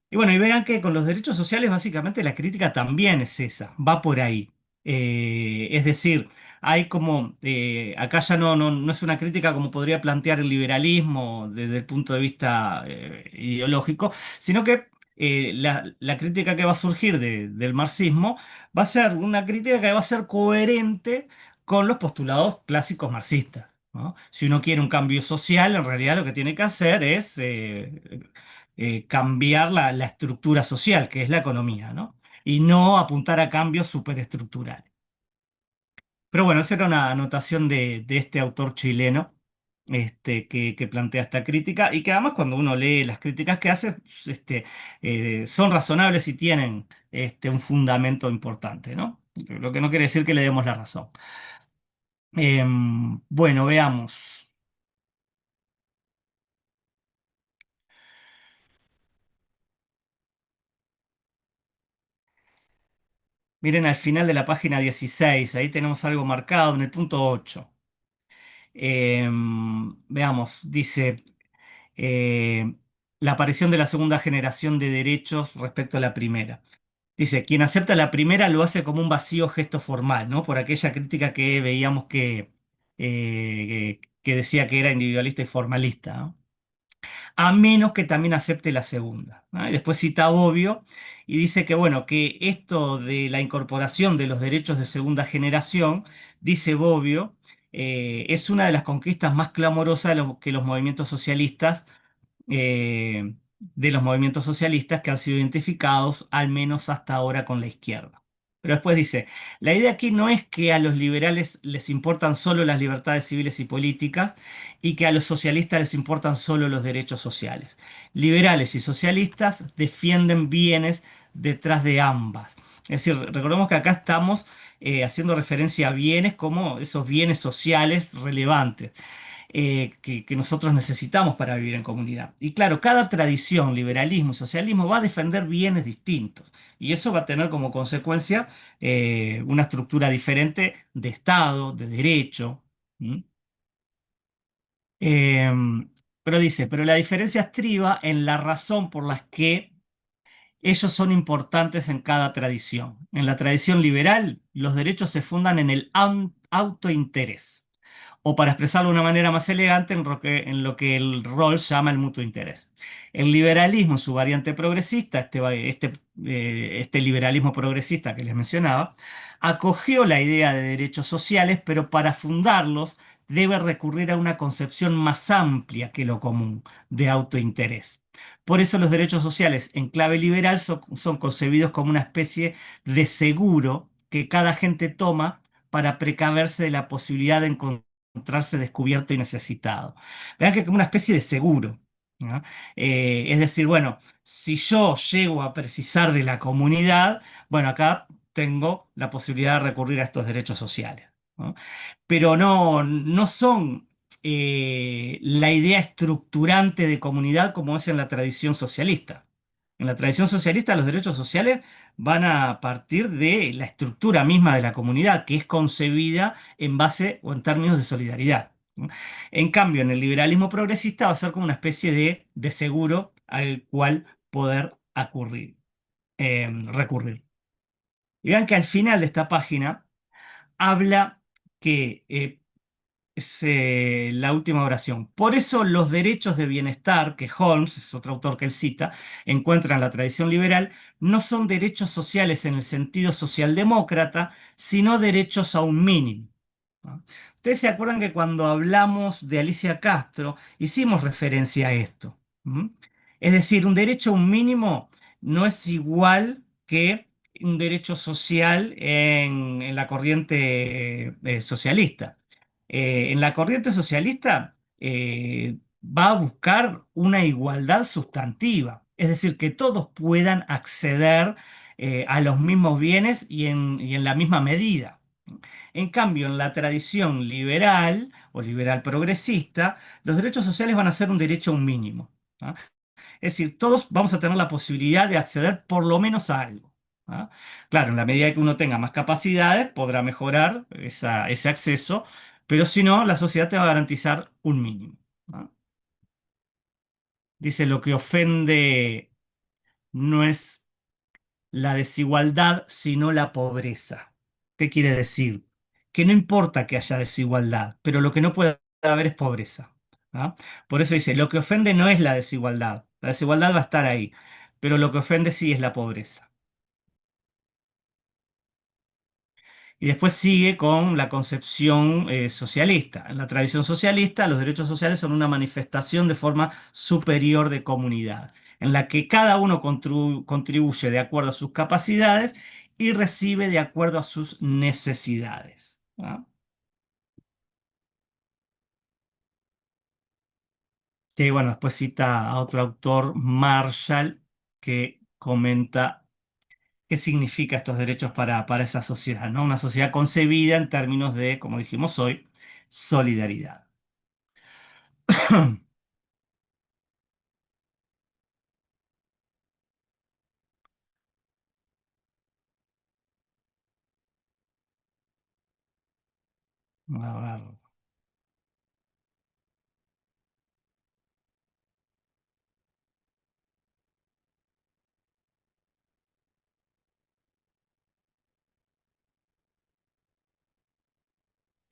Y bueno, y vean que con los derechos sociales básicamente la crítica también es esa, va por ahí. Es decir, hay como, acá ya no es una crítica como podría plantear el liberalismo desde el punto de vista ideológico, sino que la crítica que va a surgir del marxismo va a ser una crítica que va a ser coherente con los postulados clásicos marxistas. ¿No? Si uno quiere un cambio social, en realidad lo que tiene que hacer es cambiar la estructura social, que es la economía, ¿no? Y no apuntar a cambios superestructurales. Pero bueno, esa era una anotación de este autor chileno que plantea esta crítica y que además cuando uno lee las críticas que hace, pues, son razonables y tienen un fundamento importante, ¿no? Lo que no quiere decir que le demos la razón. Bueno, veamos. Miren al final de la página 16, ahí tenemos algo marcado en el punto 8. Veamos, dice eh, la aparición de la segunda generación de derechos respecto a la primera. Dice, quien acepta la primera lo hace como un vacío gesto formal, ¿no? Por aquella crítica que veíamos que decía que era individualista y formalista, ¿no? A menos que también acepte la segunda, ¿no? Y después cita a Bobbio y dice que, bueno, que esto de la incorporación de los derechos de segunda generación, dice Bobbio, es una de las conquistas más clamorosas que los movimientos socialistas que han sido identificados, al menos hasta ahora, con la izquierda. Pero después dice, la idea aquí no es que a los liberales les importan solo las libertades civiles y políticas y que a los socialistas les importan solo los derechos sociales. Liberales y socialistas defienden bienes detrás de ambas. Es decir, recordemos que acá estamos haciendo referencia a bienes como esos bienes sociales relevantes que nosotros necesitamos para vivir en comunidad. Y claro, cada tradición, liberalismo y socialismo, va a defender bienes distintos. Y eso va a tener como consecuencia una estructura diferente de Estado, de derecho. ¿Mm? Eh, pero dice, pero la diferencia estriba en la razón por la que ellos son importantes en cada tradición. En la tradición liberal, los derechos se fundan en el autointerés, o para expresarlo de una manera más elegante, en lo que el Rawls llama el mutuo interés. El liberalismo, en su variante progresista, este liberalismo progresista que les mencionaba, acogió la idea de derechos sociales, pero para fundarlos debe recurrir a una concepción más amplia que lo común de autointerés. Por eso los derechos sociales en clave liberal son concebidos como una especie de seguro que cada gente toma para precaverse de la posibilidad de encontrarse descubierto y necesitado. Vean que es como una especie de seguro, ¿no? Es decir, bueno, si yo llego a precisar de la comunidad, bueno, acá tengo la posibilidad de recurrir a estos derechos sociales, ¿no? Pero no son la idea estructurante de comunidad como es en la tradición socialista. En la tradición socialista los derechos sociales van a partir de la estructura misma de la comunidad, que es concebida en base o en términos de solidaridad, ¿no? En cambio, en el liberalismo progresista va a ser como una especie de seguro al cual poder recurrir. Y vean que al final de esta página habla que es la última oración. Por eso los derechos de bienestar, que Holmes, es otro autor que él cita, encuentra en la tradición liberal, no son derechos sociales en el sentido socialdemócrata, sino derechos a un mínimo, ¿no? Ustedes se acuerdan que cuando hablamos de Alicia Castro hicimos referencia a esto. ¿Mm? Es decir, un derecho a un mínimo no es igual que un derecho social en la corriente socialista. En la corriente socialista va a buscar una igualdad sustantiva, es decir, que todos puedan acceder a los mismos bienes y en la misma medida. En cambio, en la tradición liberal o liberal progresista, los derechos sociales van a ser un derecho a un mínimo, ¿no? Es decir, todos vamos a tener la posibilidad de acceder por lo menos a algo, ¿no? Claro, en la medida que uno tenga más capacidades, podrá mejorar ese acceso, pero si no, la sociedad te va a garantizar un mínimo, ¿no? Dice, lo que ofende no es la desigualdad, sino la pobreza. ¿Qué quiere decir? Que no importa que haya desigualdad, pero lo que no puede haber es pobreza, ¿ah? Por eso dice, lo que ofende no es la desigualdad va a estar ahí, pero lo que ofende sí es la pobreza. Y después sigue con la concepción socialista. En la tradición socialista, los derechos sociales son una manifestación de forma superior de comunidad, en la que cada uno contribuye de acuerdo a sus capacidades y recibe de acuerdo a sus necesidades, ¿no? Que bueno, después cita a otro autor, Marshall, que comenta qué significa estos derechos para esa sociedad, ¿no? Una sociedad concebida en términos de, como dijimos hoy, solidaridad. A ver.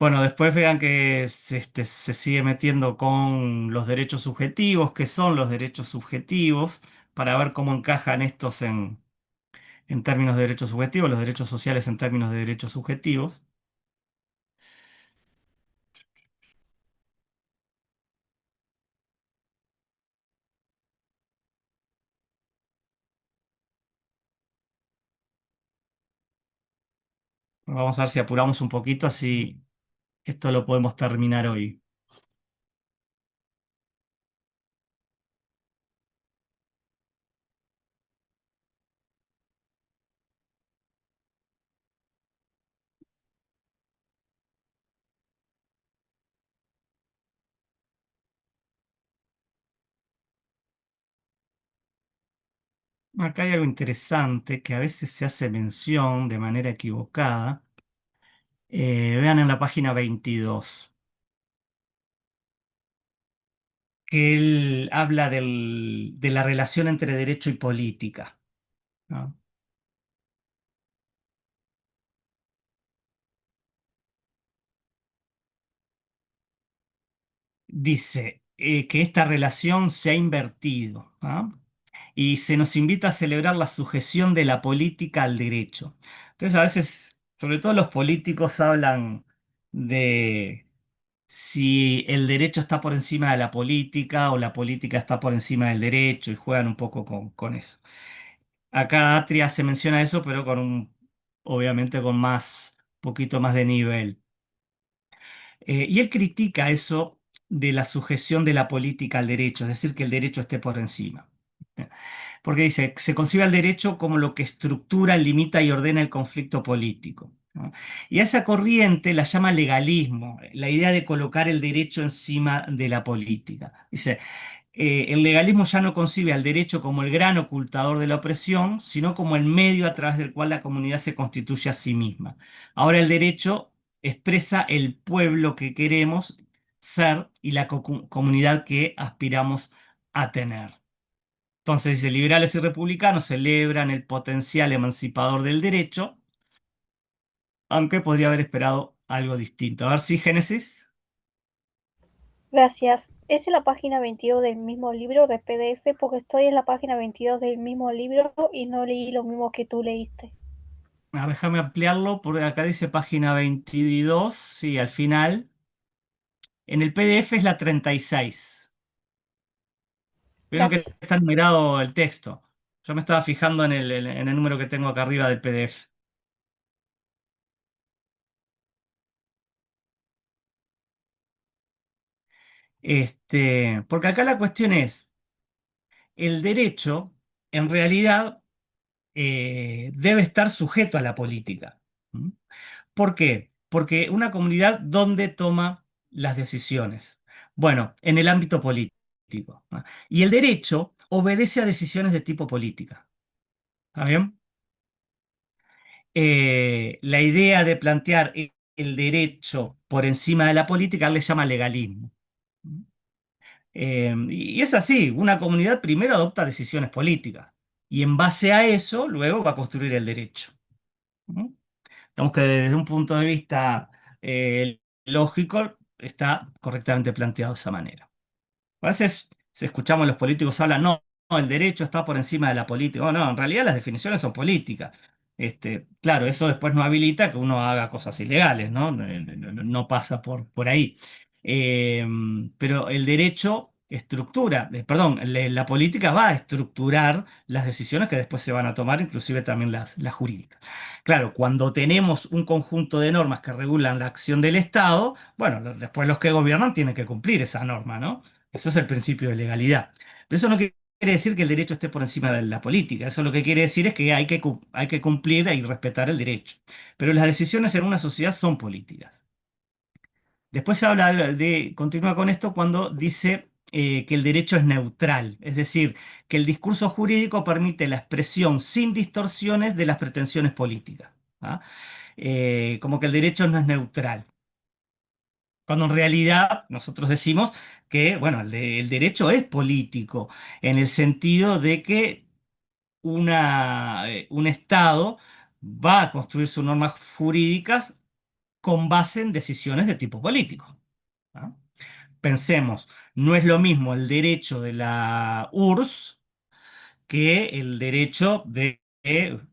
Bueno, después vean que se sigue metiendo con los derechos subjetivos, qué son los derechos subjetivos, para ver cómo encajan estos en términos de derechos subjetivos, los derechos sociales en términos de derechos subjetivos. Vamos a ver si apuramos un poquito, así esto lo podemos terminar hoy. Acá hay algo interesante que a veces se hace mención de manera equivocada. Vean en la página 22 que él habla de la relación entre derecho y política, ¿no? Dice que esta relación se ha invertido, ¿no? Y se nos invita a celebrar la sujeción de la política al derecho. Entonces, a veces, sobre todo los políticos hablan de si el derecho está por encima de la política o la política está por encima del derecho y juegan un poco con eso. Acá Atria se menciona eso, pero obviamente con poquito más de nivel. Y él critica eso de la sujeción de la política al derecho, es decir, que el derecho esté por encima. Porque dice, se concibe al derecho como lo que estructura, limita y ordena el conflicto político, ¿no? Y a esa corriente la llama legalismo, la idea de colocar el derecho encima de la política. Dice, el legalismo ya no concibe al derecho como el gran ocultador de la opresión, sino como el medio a través del cual la comunidad se constituye a sí misma. Ahora el derecho expresa el pueblo que queremos ser y la comunidad que aspiramos a tener. Entonces dice, liberales y republicanos celebran el potencial emancipador del derecho, aunque podría haber esperado algo distinto. A ver si Génesis. Gracias. Es en la página 22 del mismo libro de PDF porque estoy en la página 22 del mismo libro y no leí lo mismo que tú leíste. Déjame ampliarlo, porque acá dice página 22, sí, al final. En el PDF es la 36. Vieron que Gracias. está numerado el texto. Yo me estaba fijando en el número que tengo acá arriba del PDF. Porque acá la cuestión es, el derecho en realidad debe estar sujeto a la política. ¿Mm? ¿Por qué? Porque una comunidad, ¿dónde toma las decisiones? Bueno, en el ámbito político, ¿no? Y el derecho obedece a decisiones de tipo política. ¿Está bien? La idea de plantear el derecho por encima de la política él le llama legalismo. Y es así, una comunidad primero adopta decisiones políticas y en base a eso luego va a construir el derecho. ¿No? Digamos que desde un punto de vista lógico está correctamente planteado de esa manera. A veces escuchamos a los políticos hablan, no, no, el derecho está por encima de la política. No, no, en realidad las definiciones son políticas. Claro, eso después no habilita que uno haga cosas ilegales, ¿no? No pasa por ahí. Eh, pero el derecho estructura, perdón, la política va a estructurar las decisiones que después se van a tomar, inclusive también las jurídicas. Claro, cuando tenemos un conjunto de normas que regulan la acción del Estado, bueno, después los que gobiernan tienen que cumplir esa norma, ¿no? Eso es el principio de legalidad. Pero eso no quiere decir que el derecho esté por encima de la política. Eso lo que quiere decir es que hay que cumplir y respetar el derecho. Pero las decisiones en una sociedad son políticas. Después se habla continúa con esto cuando dice que el derecho es neutral, es decir, que el discurso jurídico permite la expresión sin distorsiones de las pretensiones políticas. ¿Ah? Como que el derecho no es neutral. Cuando en realidad nosotros decimos que, bueno, el derecho es político, en el sentido de que un Estado va a construir sus normas jurídicas con base en decisiones de tipo político. ¿Ah? Pensemos, no es lo mismo el derecho de la URSS que el derecho de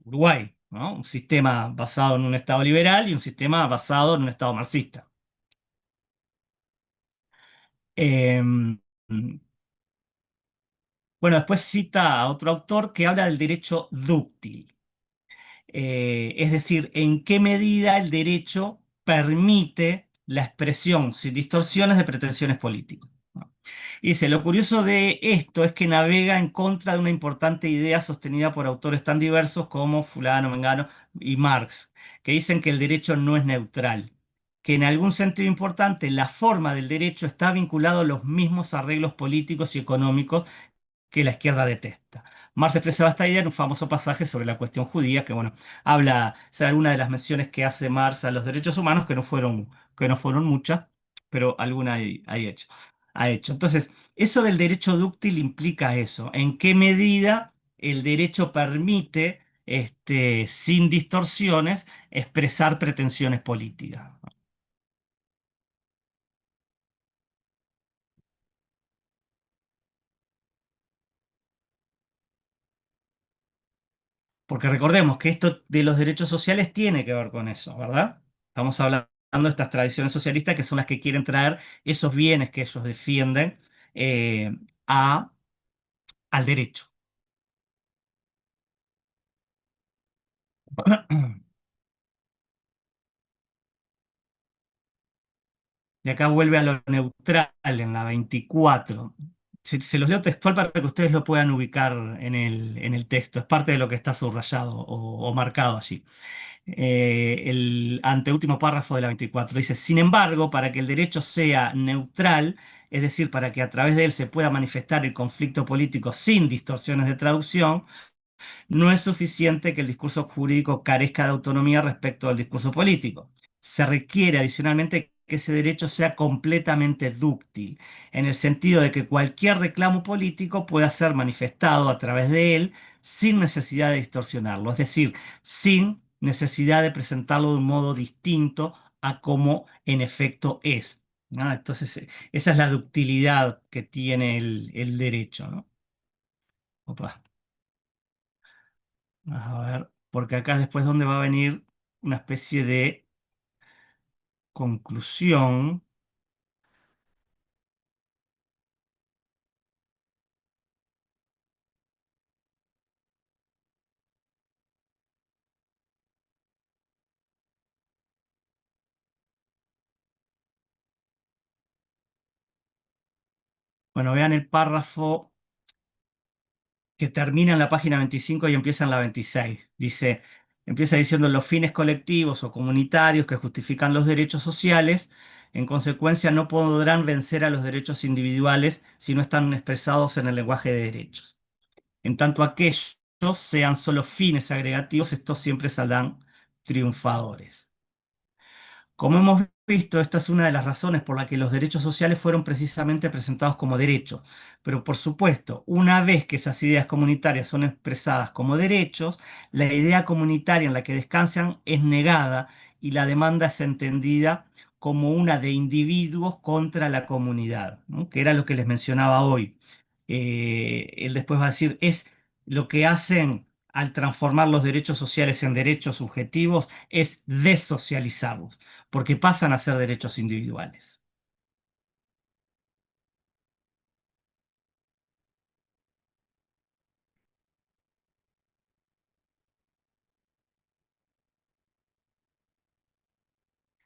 Uruguay, ¿no? Un sistema basado en un Estado liberal y un sistema basado en un Estado marxista. Em, bueno, después cita a otro autor que habla del derecho dúctil. Es decir, en qué medida el derecho permite la expresión sin distorsiones de pretensiones políticas, ¿no? Y dice, lo curioso de esto es que navega en contra de una importante idea sostenida por autores tan diversos como Fulano, Mengano y Marx, que dicen que el derecho no es neutral, que en algún sentido importante la forma del derecho está vinculado a los mismos arreglos políticos y económicos que la izquierda detesta. Marx expresaba esta idea en un famoso pasaje sobre la cuestión judía, que bueno, habla, o sea, alguna de las menciones que hace Marx a los derechos humanos, que no fueron muchas, pero alguna hay hecho, ha hecho. Entonces, eso del derecho dúctil implica eso, en qué medida el derecho permite, sin distorsiones, expresar pretensiones políticas. Porque recordemos que esto de los derechos sociales tiene que ver con eso, ¿verdad? Estamos hablando de estas tradiciones socialistas que son las que quieren traer esos bienes que ellos defienden eh, a- al derecho. Y acá vuelve a lo neutral en la 24. Se los leo textual para que ustedes lo puedan ubicar en el texto. Es parte de lo que está subrayado o marcado allí. El anteúltimo párrafo de la 24. Dice, sin embargo, para que el derecho sea neutral, es decir, para que a través de él se pueda manifestar el conflicto político sin distorsiones de traducción, no es suficiente que el discurso jurídico carezca de autonomía respecto al discurso político. Se requiere adicionalmente que ese derecho sea completamente dúctil, en el sentido de que cualquier reclamo político pueda ser manifestado a través de él sin necesidad de distorsionarlo, es decir, sin necesidad de presentarlo de un modo distinto a como en efecto es. ¿No? Entonces, esa es la ductilidad que tiene el derecho, ¿no? Opa. A ver, porque acá después donde va a venir una especie de conclusión. Bueno, vean el párrafo que termina en la página 25 y empieza en la 26. Dice, empieza diciendo los fines colectivos o comunitarios que justifican los derechos sociales, en consecuencia no podrán vencer a los derechos individuales si no están expresados en el lenguaje de derechos. En tanto aquellos sean solo fines agregativos, estos siempre saldrán triunfadores. Como hemos visto, esta es una de las razones por la que los derechos sociales fueron precisamente presentados como derechos. Pero por supuesto, una vez que esas ideas comunitarias son expresadas como derechos, la idea comunitaria en la que descansan es negada y la demanda es entendida como una de individuos contra la comunidad, ¿no? Que era lo que les mencionaba hoy. Él después va a decir, es lo que hacen al transformar los derechos sociales en derechos subjetivos, es desocializarlos porque pasan a ser derechos individuales.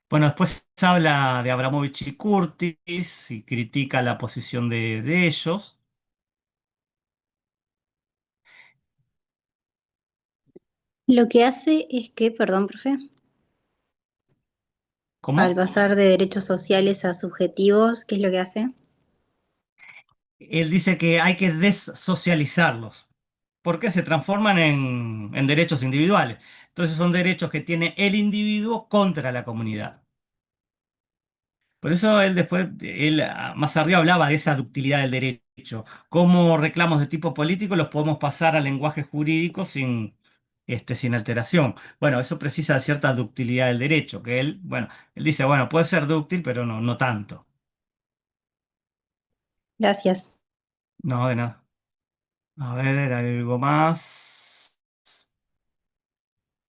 Bueno, después habla de Abramovich y Curtis y critica la posición de ellos. Lo que hace es que, perdón, profe, al ¿Cómo? pasar de derechos sociales a subjetivos, ¿qué es lo que hace? Él dice que hay que desocializarlos porque se transforman en derechos individuales. Entonces son derechos que tiene el individuo contra la comunidad. Por eso él después, más arriba hablaba de esa ductilidad del derecho, cómo reclamos de tipo político los podemos pasar al lenguaje jurídico sin sin alteración. Bueno, eso precisa de cierta ductilidad del derecho, que él, bueno, él dice, bueno, puede ser dúctil, pero no, no tanto. Gracias. No, de nada. A ver, era algo más.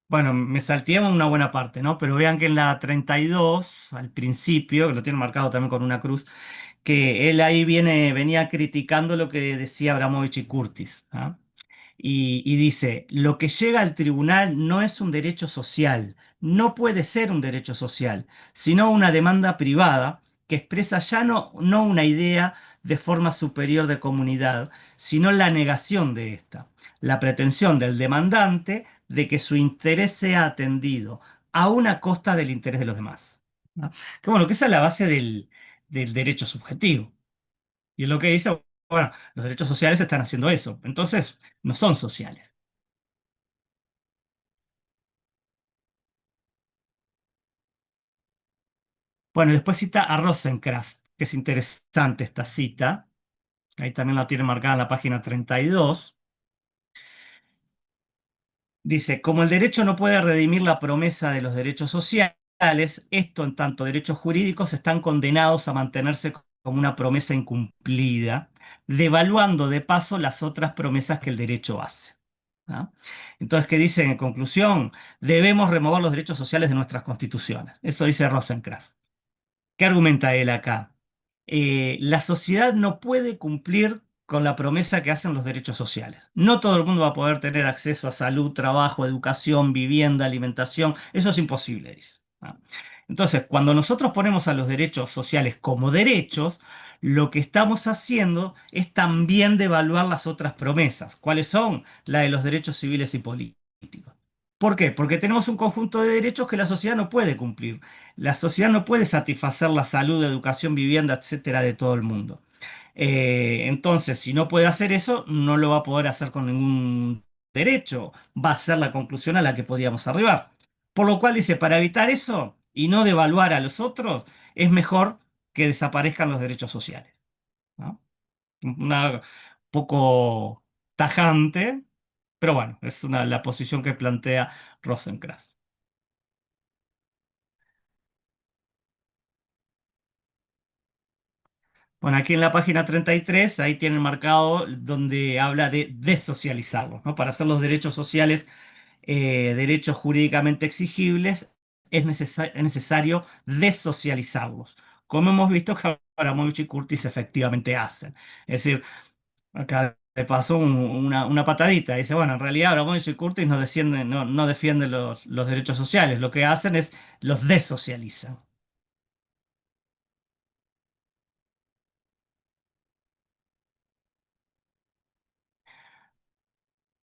Bueno, me salteé una buena parte, ¿no? Pero vean que en la 32, al principio, que lo tiene marcado también con una cruz, que él ahí venía criticando lo que decía Abramovich y Curtis, ¿ah? Y dice, lo que llega al tribunal no es un derecho social, no puede ser un derecho social, sino una demanda privada que expresa ya no una idea de forma superior de comunidad, sino la negación de esta, la pretensión del demandante de que su interés sea atendido, a una costa del interés de los demás. ¿No? Que bueno, que esa es la base del derecho subjetivo. Y es lo que dice, bueno, los derechos sociales están haciendo eso. Entonces, no son sociales. Bueno, y después cita a Rosencrantz, que es interesante esta cita. Ahí también la tiene marcada en la página 32. Dice, como el derecho no puede redimir la promesa de los derechos sociales, esto en tanto derechos jurídicos están condenados a mantenerse como una promesa incumplida, devaluando de paso las otras promesas que el derecho hace. ¿Ah? Entonces, ¿qué dice en conclusión? Debemos remover los derechos sociales de nuestras constituciones. Eso dice Rosencrantz. ¿Qué argumenta él acá? La sociedad no puede cumplir con la promesa que hacen los derechos sociales. No todo el mundo va a poder tener acceso a salud, trabajo, educación, vivienda, alimentación. Eso es imposible, dice. ¿Ah? Entonces, cuando nosotros ponemos a los derechos sociales como derechos, lo que estamos haciendo es también devaluar las otras promesas. ¿Cuáles son? La de los derechos civiles y políticos. ¿Por qué? Porque tenemos un conjunto de derechos que la sociedad no puede cumplir. La sociedad no puede satisfacer la salud, educación, vivienda, etcétera, de todo el mundo. Entonces, si no puede hacer eso, no lo va a poder hacer con ningún derecho. Va a ser la conclusión a la que podíamos arribar. Por lo cual dice, para evitar eso y no devaluar a los otros, es mejor que desaparezcan los derechos sociales. ¿No? Una poco tajante, pero bueno, es la posición que plantea Rosencrantz. Bueno, aquí en la página 33, ahí tienen marcado donde habla de desocializarlos, ¿no? Para hacer los derechos sociales derechos jurídicamente exigibles, es necesario desocializarlos, como hemos visto que Abramovich y Curtis efectivamente hacen. Es decir, acá le pasó una patadita, dice, bueno, en realidad Abramovich y Curtis no defienden los derechos sociales, lo que hacen es los desocializan.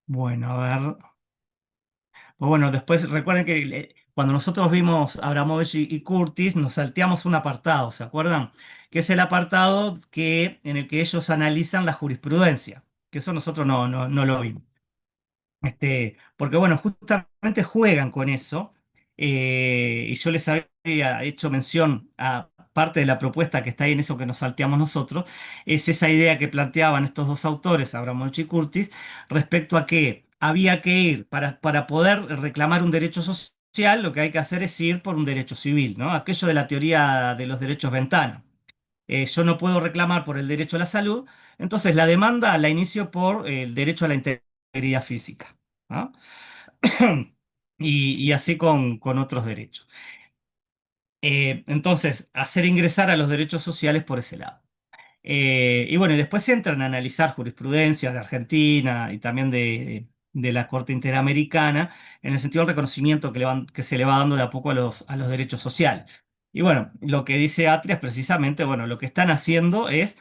Bueno, a ver. Pues bueno, después recuerden que cuando nosotros vimos Abramovich y Curtis, nos salteamos un apartado, ¿se acuerdan? Que es el apartado en el que ellos analizan la jurisprudencia, que eso nosotros no lo vimos. Porque bueno, justamente juegan con eso, y yo les había hecho mención a parte de la propuesta que está ahí en eso que nos salteamos nosotros, es esa idea que planteaban estos dos autores, Abramovich y Curtis, respecto a que había que ir, para poder reclamar un derecho social, lo que hay que hacer es ir por un derecho civil, ¿no? Aquello de la teoría de los derechos ventana. Yo no puedo reclamar por el derecho a la salud, entonces la demanda la inicio por el derecho a la integridad física. ¿No? Y así con otros derechos. Entonces, hacer ingresar a los derechos sociales por ese lado. Y bueno, y después se entran a analizar jurisprudencias de Argentina y también de la Corte Interamericana en el sentido del reconocimiento que se le va dando de a poco a los derechos sociales. Y bueno, lo que dice Atria es precisamente, bueno, lo que están haciendo es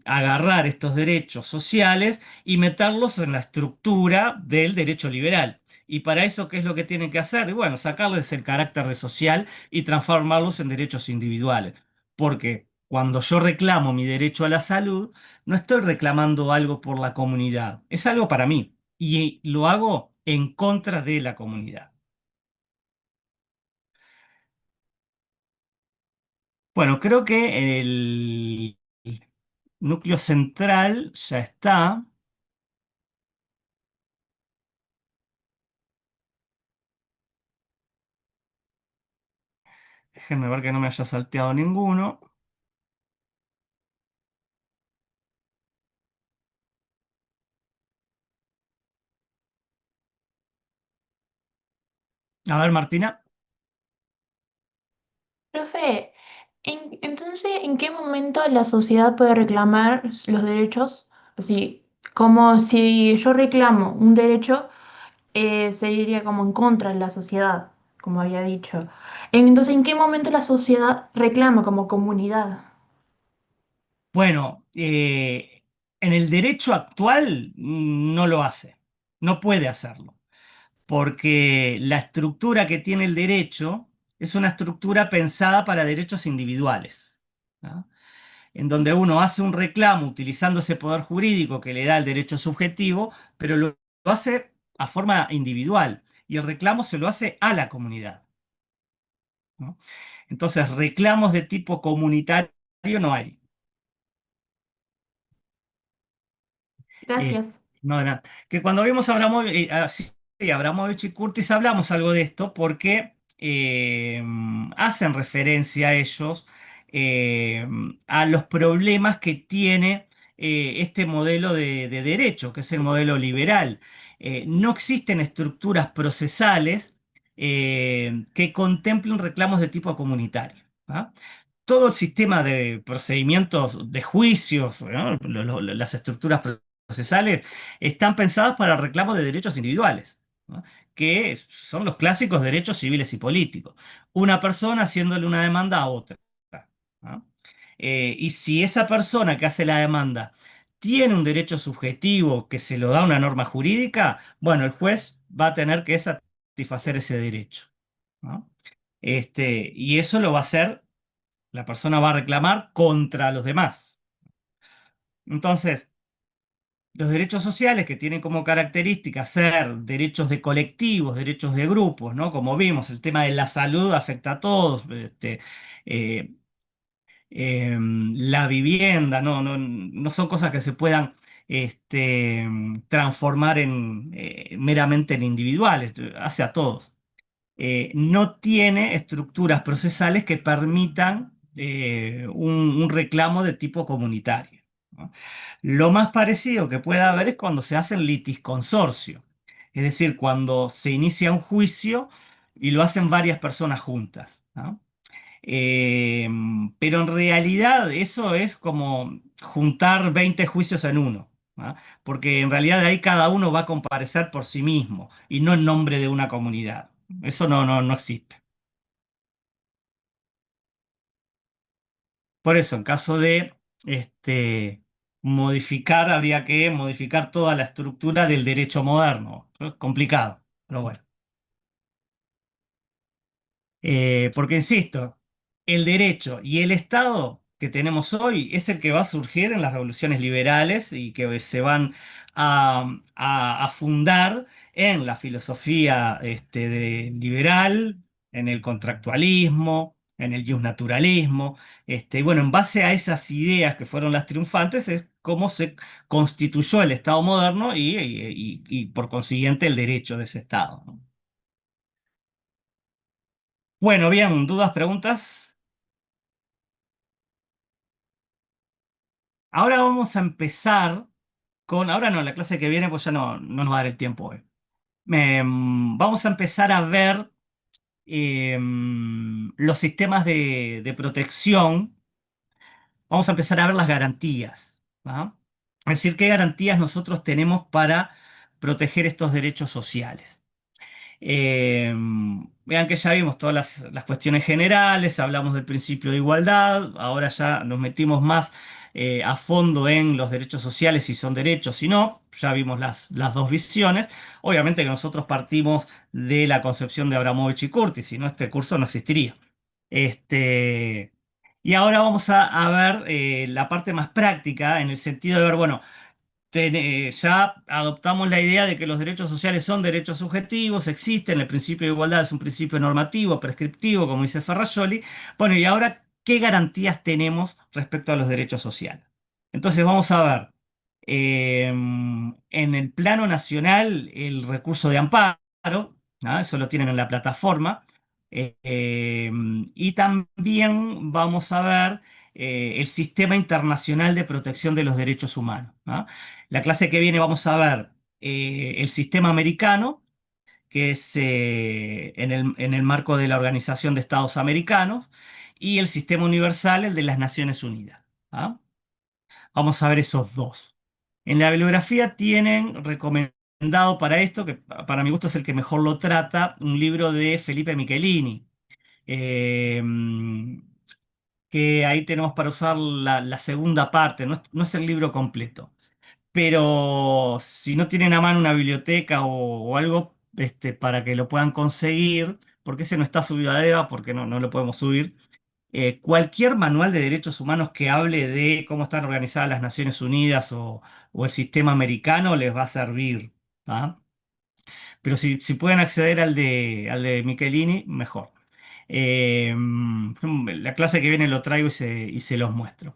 agarrar estos derechos sociales y meterlos en la estructura del derecho liberal. Y para eso, ¿qué es lo que tienen que hacer? Y bueno, sacarles el carácter de social y transformarlos en derechos individuales. Porque cuando yo reclamo mi derecho a la salud, no estoy reclamando algo por la comunidad, es algo para mí y lo hago en contra de la comunidad. Bueno, creo que el núcleo central ya está. Déjenme ver que no me haya salteado ninguno. A ver, Martina. Profe, entonces, ¿en qué momento la sociedad puede reclamar los derechos? Así, como si yo reclamo un derecho, se iría como en contra de la sociedad, como había dicho. Entonces, ¿en qué momento la sociedad reclama como comunidad? Bueno, en el derecho actual no lo hace, no puede hacerlo, porque la estructura que tiene el derecho es una estructura pensada para derechos individuales, ¿no? En donde uno hace un reclamo utilizando ese poder jurídico que le da el derecho subjetivo, pero lo hace a forma individual y el reclamo se lo hace a la comunidad, ¿no? Entonces, reclamos de tipo comunitario no hay. Eh, Gracias. no, de nada. Que cuando vimos a Abramovich, sí, Abramovich y Curtis hablamos algo de esto porque hacen referencia a ellos a los problemas que tiene este modelo de derecho, que es el modelo liberal. No existen estructuras procesales que contemplen reclamos de tipo comunitario. ¿Ah? Todo el sistema de procedimientos de juicios, ¿no? Las estructuras procesales están pensadas para reclamos de derechos individuales, ¿no? Que son los clásicos derechos civiles y políticos. Una persona haciéndole una demanda a otra, ¿no? Y si esa persona que hace la demanda tiene un derecho subjetivo que se lo da una norma jurídica, bueno, el juez va a tener que satisfacer ese derecho, ¿no? Y eso lo va a hacer, la persona va a reclamar contra los demás. Entonces, los derechos sociales que tienen como característica ser derechos de colectivos, derechos de grupos, ¿no? Como vimos, el tema de la salud afecta a todos, eh, la vivienda, no son cosas que se puedan transformar meramente en individuales, hace a todos. No tiene estructuras procesales que permitan un reclamo de tipo comunitario, ¿no? Lo más parecido que puede haber es cuando se hacen litis consorcio, es decir, cuando se inicia un juicio y lo hacen varias personas juntas, ¿no? Eh, pero en realidad eso es como juntar 20 juicios en uno, ¿no? Porque en realidad ahí cada uno va a comparecer por sí mismo y no en nombre de una comunidad. Eso no existe. Por eso, en caso de modificar, habría que modificar toda la estructura del derecho moderno. Es complicado, pero bueno. Porque insisto, el derecho y el Estado que tenemos hoy es el que va a surgir en las revoluciones liberales y que se van a fundar en la filosofía liberal, en el contractualismo, en el justnaturalismo. Y bueno, en base a esas ideas que fueron las triunfantes es cómo se constituyó el Estado moderno y por consiguiente el derecho de ese Estado, ¿no? Bueno, bien, dudas, preguntas. Ahora vamos a empezar ahora no, la clase que viene pues ya no nos va a dar el tiempo hoy. Vamos a empezar a ver los sistemas de protección, vamos a empezar a ver las garantías, ¿va? Es decir, qué garantías nosotros tenemos para proteger estos derechos sociales. Eh, Vean que ya vimos todas las cuestiones generales, hablamos del principio de igualdad, ahora ya nos metimos más a fondo en los derechos sociales, si son derechos, si no, ya vimos las dos visiones. Obviamente que nosotros partimos de la concepción de Abramovich y Curtis, si no este curso no existiría. Este, y ahora vamos a ver la parte más práctica en el sentido de ver, bueno, ya adoptamos la idea de que los derechos sociales son derechos subjetivos, existen, el principio de igualdad es un principio normativo, prescriptivo, como dice Ferrajoli. Bueno, y ahora, ¿qué garantías tenemos respecto a los derechos sociales? Entonces vamos a ver, en el plano nacional, el recurso de amparo, ¿no? Eso lo tienen en la plataforma. Y también vamos a ver el Sistema Internacional de Protección de los Derechos Humanos, ¿no? La clase que viene vamos a ver el sistema americano, que es en el marco de la Organización de Estados Americanos, y el sistema universal, el de las Naciones Unidas. ¿Ah? Vamos a ver esos dos. En la bibliografía tienen recomendado para esto, que para mi gusto es el que mejor lo trata, un libro de Felipe Michelini, eh, que ahí tenemos para usar la segunda parte, no es el libro completo. Pero si no tienen a mano una biblioteca o algo para que lo puedan conseguir, porque ese no está subido a EVA, porque no lo podemos subir, cualquier manual de derechos humanos que hable de cómo están organizadas las Naciones Unidas o el sistema americano les va a servir. ¿Ah? Pero si pueden acceder al de Michelini, mejor. La clase que viene lo traigo y se los muestro.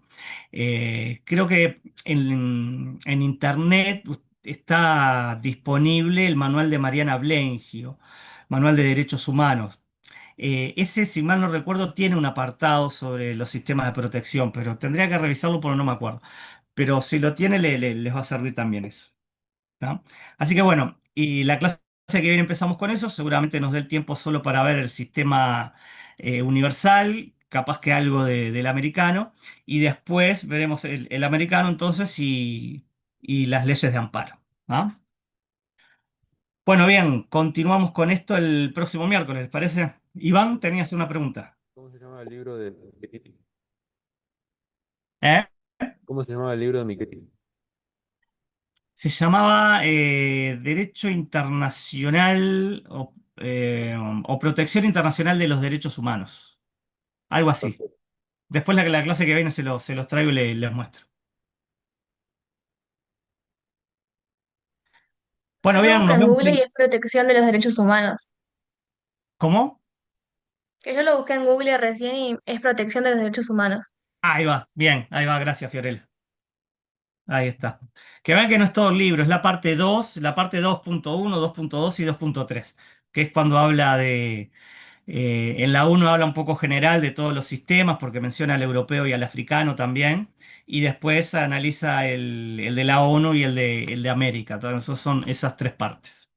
Creo que en internet está disponible el manual de Mariana Blengio, Manual de Derechos Humanos. Ese, si mal no recuerdo, tiene un apartado sobre los sistemas de protección, pero tendría que revisarlo porque no me acuerdo. Pero si lo tiene, les va a servir también eso. ¿No? Así que bueno, y la clase que viene empezamos con eso, seguramente nos dé el tiempo solo para ver el sistema universal, capaz que algo del americano, y después veremos el americano entonces y las leyes de amparo. ¿Ah? Bueno, bien, continuamos con esto el próximo miércoles, ¿les parece? Iván, tenías una pregunta. ¿Cómo se llama el libro de Piketty? ¿Eh? ¿Cómo se llama el libro de Piketty? Se llamaba Derecho Internacional o Protección Internacional de los Derechos Humanos. Algo así. Perfecto. Después la clase que viene se los traigo y les muestro. Bueno, Yo lo bien, busqué nos en vemos Google y en... es protección de los derechos humanos. ¿Cómo? Que yo lo busqué en Google recién y es protección de los derechos humanos. Ahí va, bien, ahí va, gracias, Fiorella. Ahí está. Que vean que no es todo el libro, es la parte 2, la parte 2.1, 2.2 y 2.3, que es cuando habla de... en la uno habla un poco general de todos los sistemas, porque menciona al europeo y al africano también, y después analiza el de la ONU y el de América. Entonces son esas tres partes.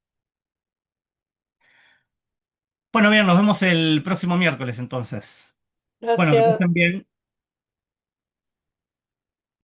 Bueno, bien, nos vemos el próximo miércoles entonces. Bueno, que Gracias. estén bien.